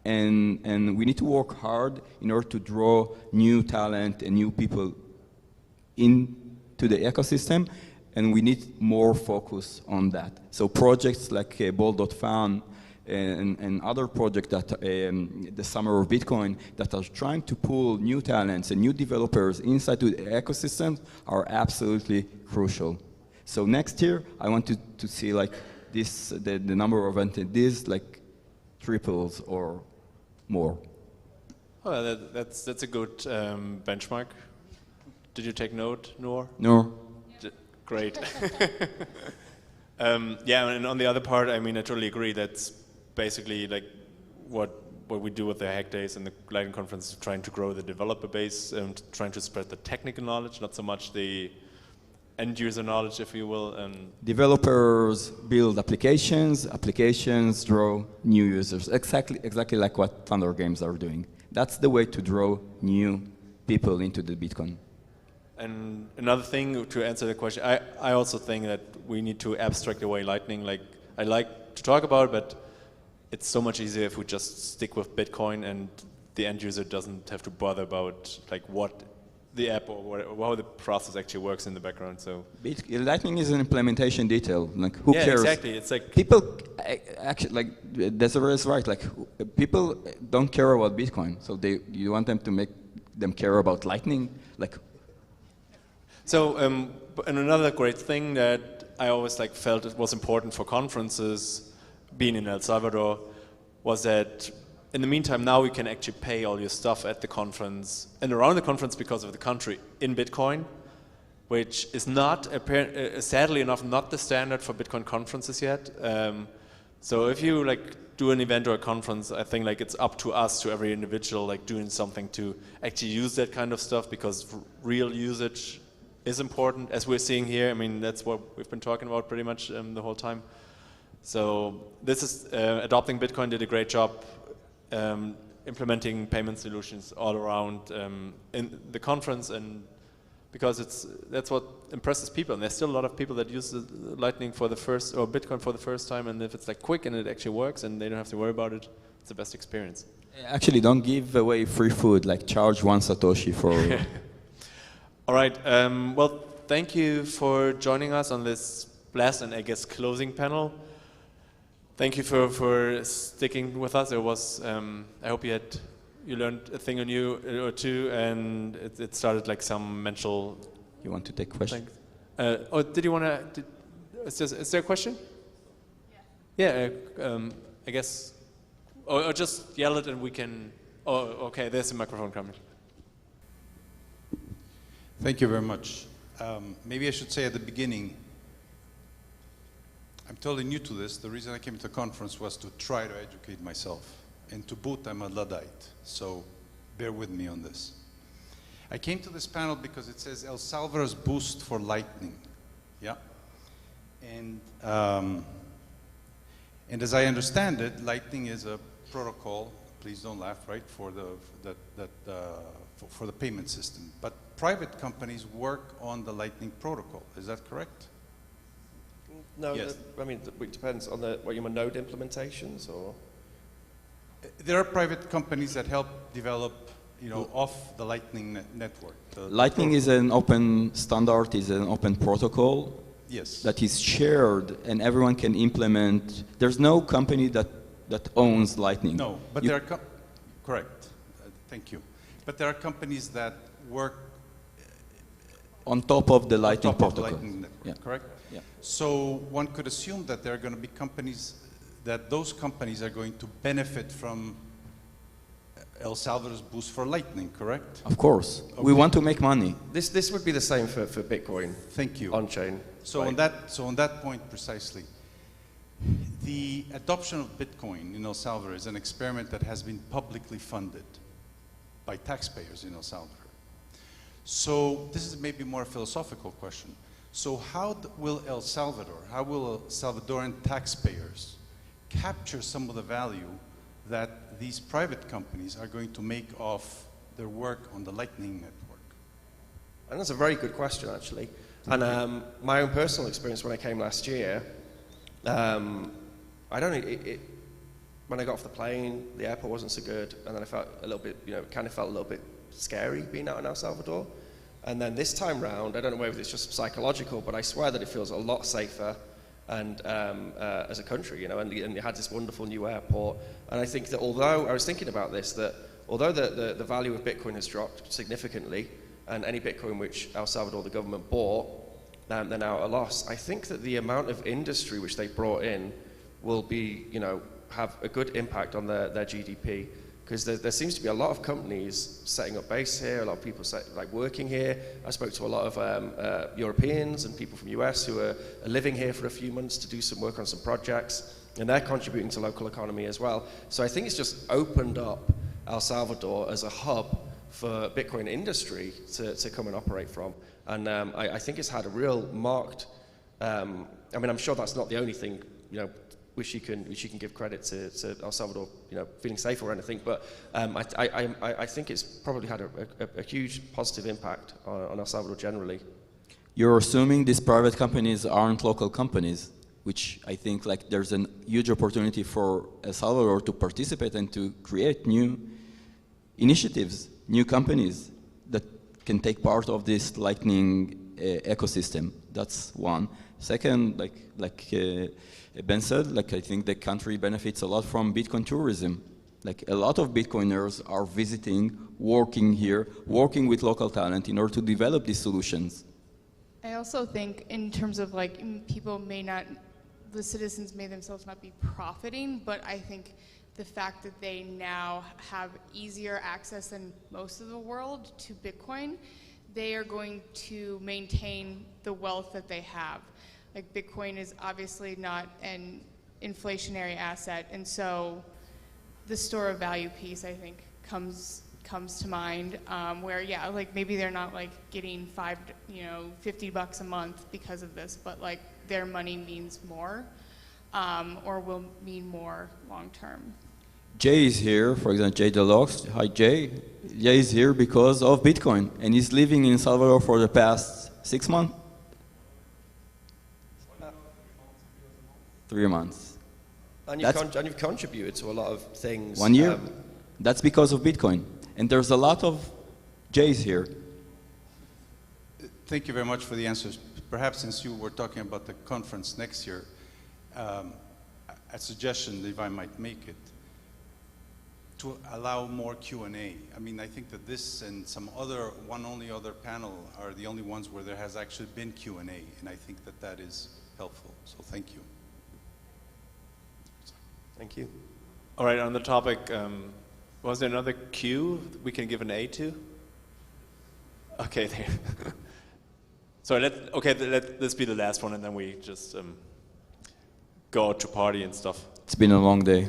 And we need to work hard in order to draw new talent and new people into the ecosystem, and we need more focus on that. So projects like Ball.fan and other projects that the Summer of Bitcoin that are trying to pull new talents and new developers inside to the ecosystem are absolutely crucial. So next year, I want to see like this, the number of attendees like triples or more. Oh, that's a good benchmark. Did you take note, Noor? No. Great. Yeah, and on the other part, I mean, I totally agree. That's basically like what we do with the Hack Days and the Lightning Conference, trying to grow the developer base and trying to spread the technical knowledge, not so much the end user knowledge, if you will. Developers build applications, applications draw new users, exactly like what Thunder Games are doing. That's the way to draw new people into the Bitcoin. And another thing to answer the question, I also think that we need to abstract away Lightning. Like, I like to talk about it, but it's so much easier if we just stick with Bitcoin and the end user doesn't have to bother about like what the app or how the process actually works in the background. So Lightning is an implementation detail. Like, who cares? Exactly. It's like people actually, like Desiree is right. Like, people don't care about Bitcoin, so you want them to make them care about Lightning. Like, so and another great thing that I always like felt it was important for conferences, being in El Salvador, was that in the meantime, now we can actually pay all your stuff at the conference and around the conference because of the country in Bitcoin, which is not, sadly enough, not the standard for Bitcoin conferences yet. So if you like do an event or a conference, I think like it's up to us, to every individual, like doing something to actually use that kind of stuff, because real usage is important, as we're seeing here. I mean, that's what we've been talking about pretty much the whole time. So this is, Adopting Bitcoin did a great job implementing payment solutions all around in the conference, and because that's what impresses people, and there's still a lot of people that use the Lightning for the first, or Bitcoin for the first time, and if it's like quick and it actually works and they don't have to worry about it, it's the best experience. Actually, don't give away free food, like charge 1 Satoshi for... All right, well, thank you for joining us on this last and I guess closing panel. Thank you for sticking with us. It was, I hope you learned a thing or two, and it started like some mental. You want to take questions? Oh, did you want to? Is there a question? Yeah. Yeah. I guess. Or just yell it and we can. Oh, okay. There's a microphone coming. Thank you very much. Maybe I should say at the beginning, I'm totally new to this. The reason I came to the conference was to try to educate myself. And to boot, I'm a Luddite, so bear with me on this. I came to this panel because it says El Salvador's boost for Lightning. Yeah? And as I understand it, Lightning is a protocol, please don't laugh, right, for the payment system. But private companies work on the Lightning protocol. Is that correct? No, yes. I mean, it depends on what you mean, node implementations, or? There are private companies that help develop, off the Lightning network. Lightning is an open standard, is an open protocol. Yes. That is shared and everyone can implement. There's no company that owns Lightning. No, but correct. Thank you. But there are companies that work On top of the Lightning on top of the protocol. Lightning Network, Yeah. correct? Yeah. So one could assume that there are going to be companies, that those companies are going to benefit from El Salvador's boost for Lightning, correct? Of course. We want to make money. This would be the same for Bitcoin Thank you. on-chain. So right? on that point precisely, the adoption of Bitcoin in El Salvador is an experiment that has been publicly funded by taxpayers in El Salvador. So this is maybe more a philosophical question. So how will El Salvador, how will Salvadoran taxpayers capture some of the value that these private companies are going to make off their work on the Lightning Network? And that's a very good question, actually. And my own personal experience when I came last year, I don't know, when I got off the plane, the airport wasn't so good, and then I felt a little bit, kind of felt a little bit scary being out in El Salvador. And then this time round, I don't know whether it's just psychological, but I swear that it feels a lot safer and as a country, and it had this wonderful new airport. And I think that although, I was thinking about this, that although the value of Bitcoin has dropped significantly, and any Bitcoin which El Salvador, the government, bought, they're now at a loss, I think that the amount of industry which they brought in will be, have a good impact on their GDP. Because there seems to be a lot of companies setting up base here, a lot of people working here. I spoke to a lot of Europeans and people from US who are living here for a few months to do some work on some projects, and they're contributing to local economy as well. So I think it's just opened up El Salvador as a hub for Bitcoin industry to come and operate from. And I think it's had a real marked, I'm sure that's not the only thing, which you can give credit to El Salvador, feeling safe or anything, but I think it's probably had a huge positive impact on El Salvador generally. You're assuming these private companies aren't local companies, which I think there's a huge opportunity for El Salvador to participate and to create new initiatives, new companies that can take part of this Lightning ecosystem. That's one. Second, like Ben said, I think the country benefits a lot from Bitcoin tourism. A lot of Bitcoiners are visiting, working here, working with local talent in order to develop these solutions. I also think in terms of people the citizens may themselves not be profiting, but I think the fact that they now have easier access than most of the world to Bitcoin, they are going to maintain the wealth that they have. Bitcoin is obviously not an inflationary asset, and so the store of value piece, I think, comes to mind, where maybe they're not getting $50 a month because of this, but their money means more, or will mean more long term. Jay is here, for example, Jay Deluxe. Hi, Jay. Jay is here because of Bitcoin, and he's living in Salvador for the past 6 months. 3 months. And you've contributed to a lot of things. 1 year. That's because of Bitcoin. And there's a lot of Jays here. Thank you very much for the answers. Perhaps since you were talking about the conference next year, a suggestion, if I might make it, to allow more Q&A. I think that this and some only other panel are the only ones where there has actually been Q&A, and I think that is helpful. So thank you. Thank you. All right, on the topic, was there another Q we can give an A to? Okay, there. Sorry, let this be the last one, and then we just go out to party and stuff. It's been a long day.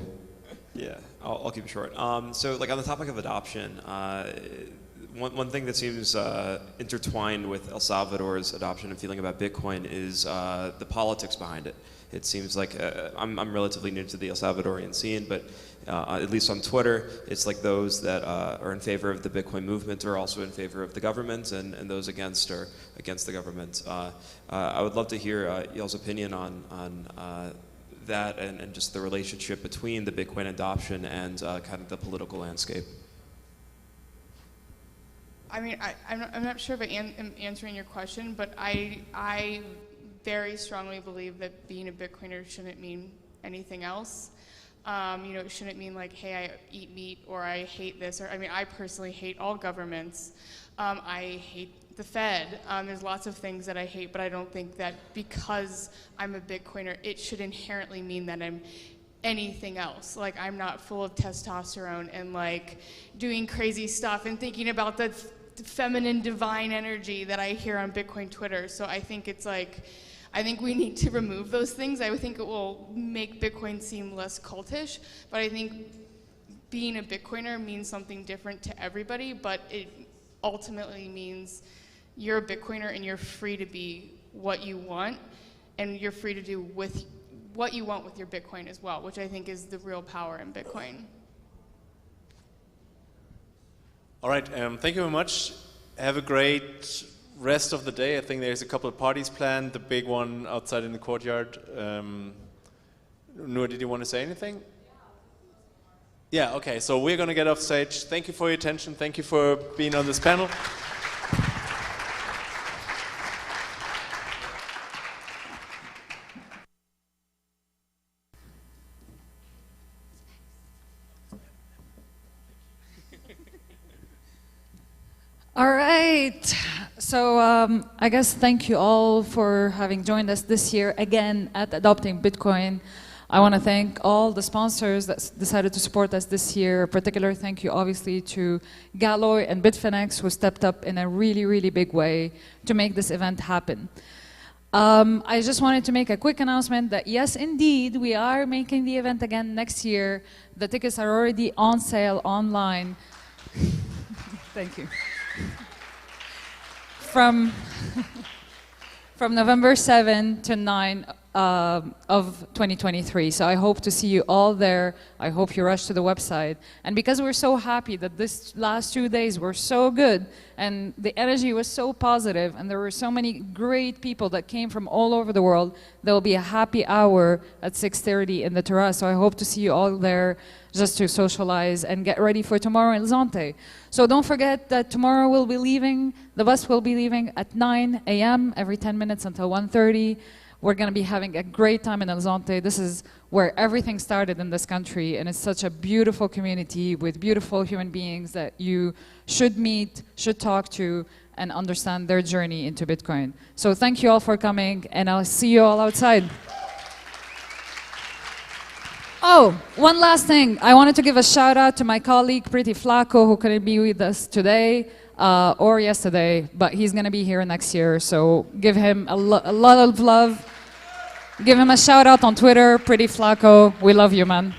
Yeah, I'll keep it short. So on the topic of adoption, one thing that seems intertwined with El Salvador's adoption and feeling about Bitcoin is the politics behind it. It seems like I'm relatively new to the El Salvadorian scene, but at least on Twitter, it's those that are in favor of the Bitcoin movement are also in favor of the government, and those against are against the government. I would love to hear y'all's opinion on that and just the relationship between the Bitcoin adoption and kind of the political landscape. I'm not sure if I'm answering your question, but I very strongly believe that being a Bitcoiner shouldn't mean anything else. It shouldn't mean like, hey, I eat meat or I hate this. Or I mean, I personally hate all governments. I hate the Fed. There's lots of things that I hate, but I don't think that because I'm a Bitcoiner, it should inherently mean that I'm anything else. Like, I'm not full of testosterone and like doing crazy stuff and thinking about the feminine divine energy that I hear on Bitcoin Twitter. So I think it's like, I think we need to remove those things. I think it will make Bitcoin seem less cultish, but I think being a Bitcoiner means something different to everybody, but it ultimately means you're a Bitcoiner and you're free to be what you want, and you're free to do with what you want with your Bitcoin as well, which I think is the real power in Bitcoin. All right, thank you very much. Have a great rest of the day. I think there's a couple of parties planned, the big one outside in the courtyard. Noor, did you want to say anything? Yeah, okay, so we're going to get off stage. Thank you for your attention. Thank you for being on this panel. All right. So I guess thank you all for having joined us this year again at Adopting Bitcoin. I want to thank all the sponsors that decided to support us this year. A particular thank you, obviously, to Galoy and Bitfinex, who stepped up in a really, really big way to make this event happen. I just wanted to make a quick announcement that yes, indeed, we are making the event again next year. The tickets are already on sale online. Thank you. From November 7 to 9 of 2023. So I hope to see you all there. I hope you rush to the website. And because we're so happy that this last 2 days were so good and the energy was so positive and there were so many great people that came from all over the world, there will be a happy hour at 6:30 in the terrace. So I hope to see you all there just to socialize and get ready for tomorrow in Zante. So don't forget that tomorrow we'll be leaving, the bus will be leaving at 9 a.m. every 10 minutes until 1:30. We're going to be having a great time in El Zonte. This is where everything started in this country, and it's such a beautiful community with beautiful human beings that you should meet, should talk to, and understand their journey into Bitcoin. So thank you all for coming, and I'll see you all outside. Oh, one last thing. I wanted to give a shout out to my colleague, Pretty Flaco, who couldn't be with us today or yesterday, but he's going to be here next year. So give him a lot of love. Give him a shout out on Twitter, Pretty Flaco. We love you, man.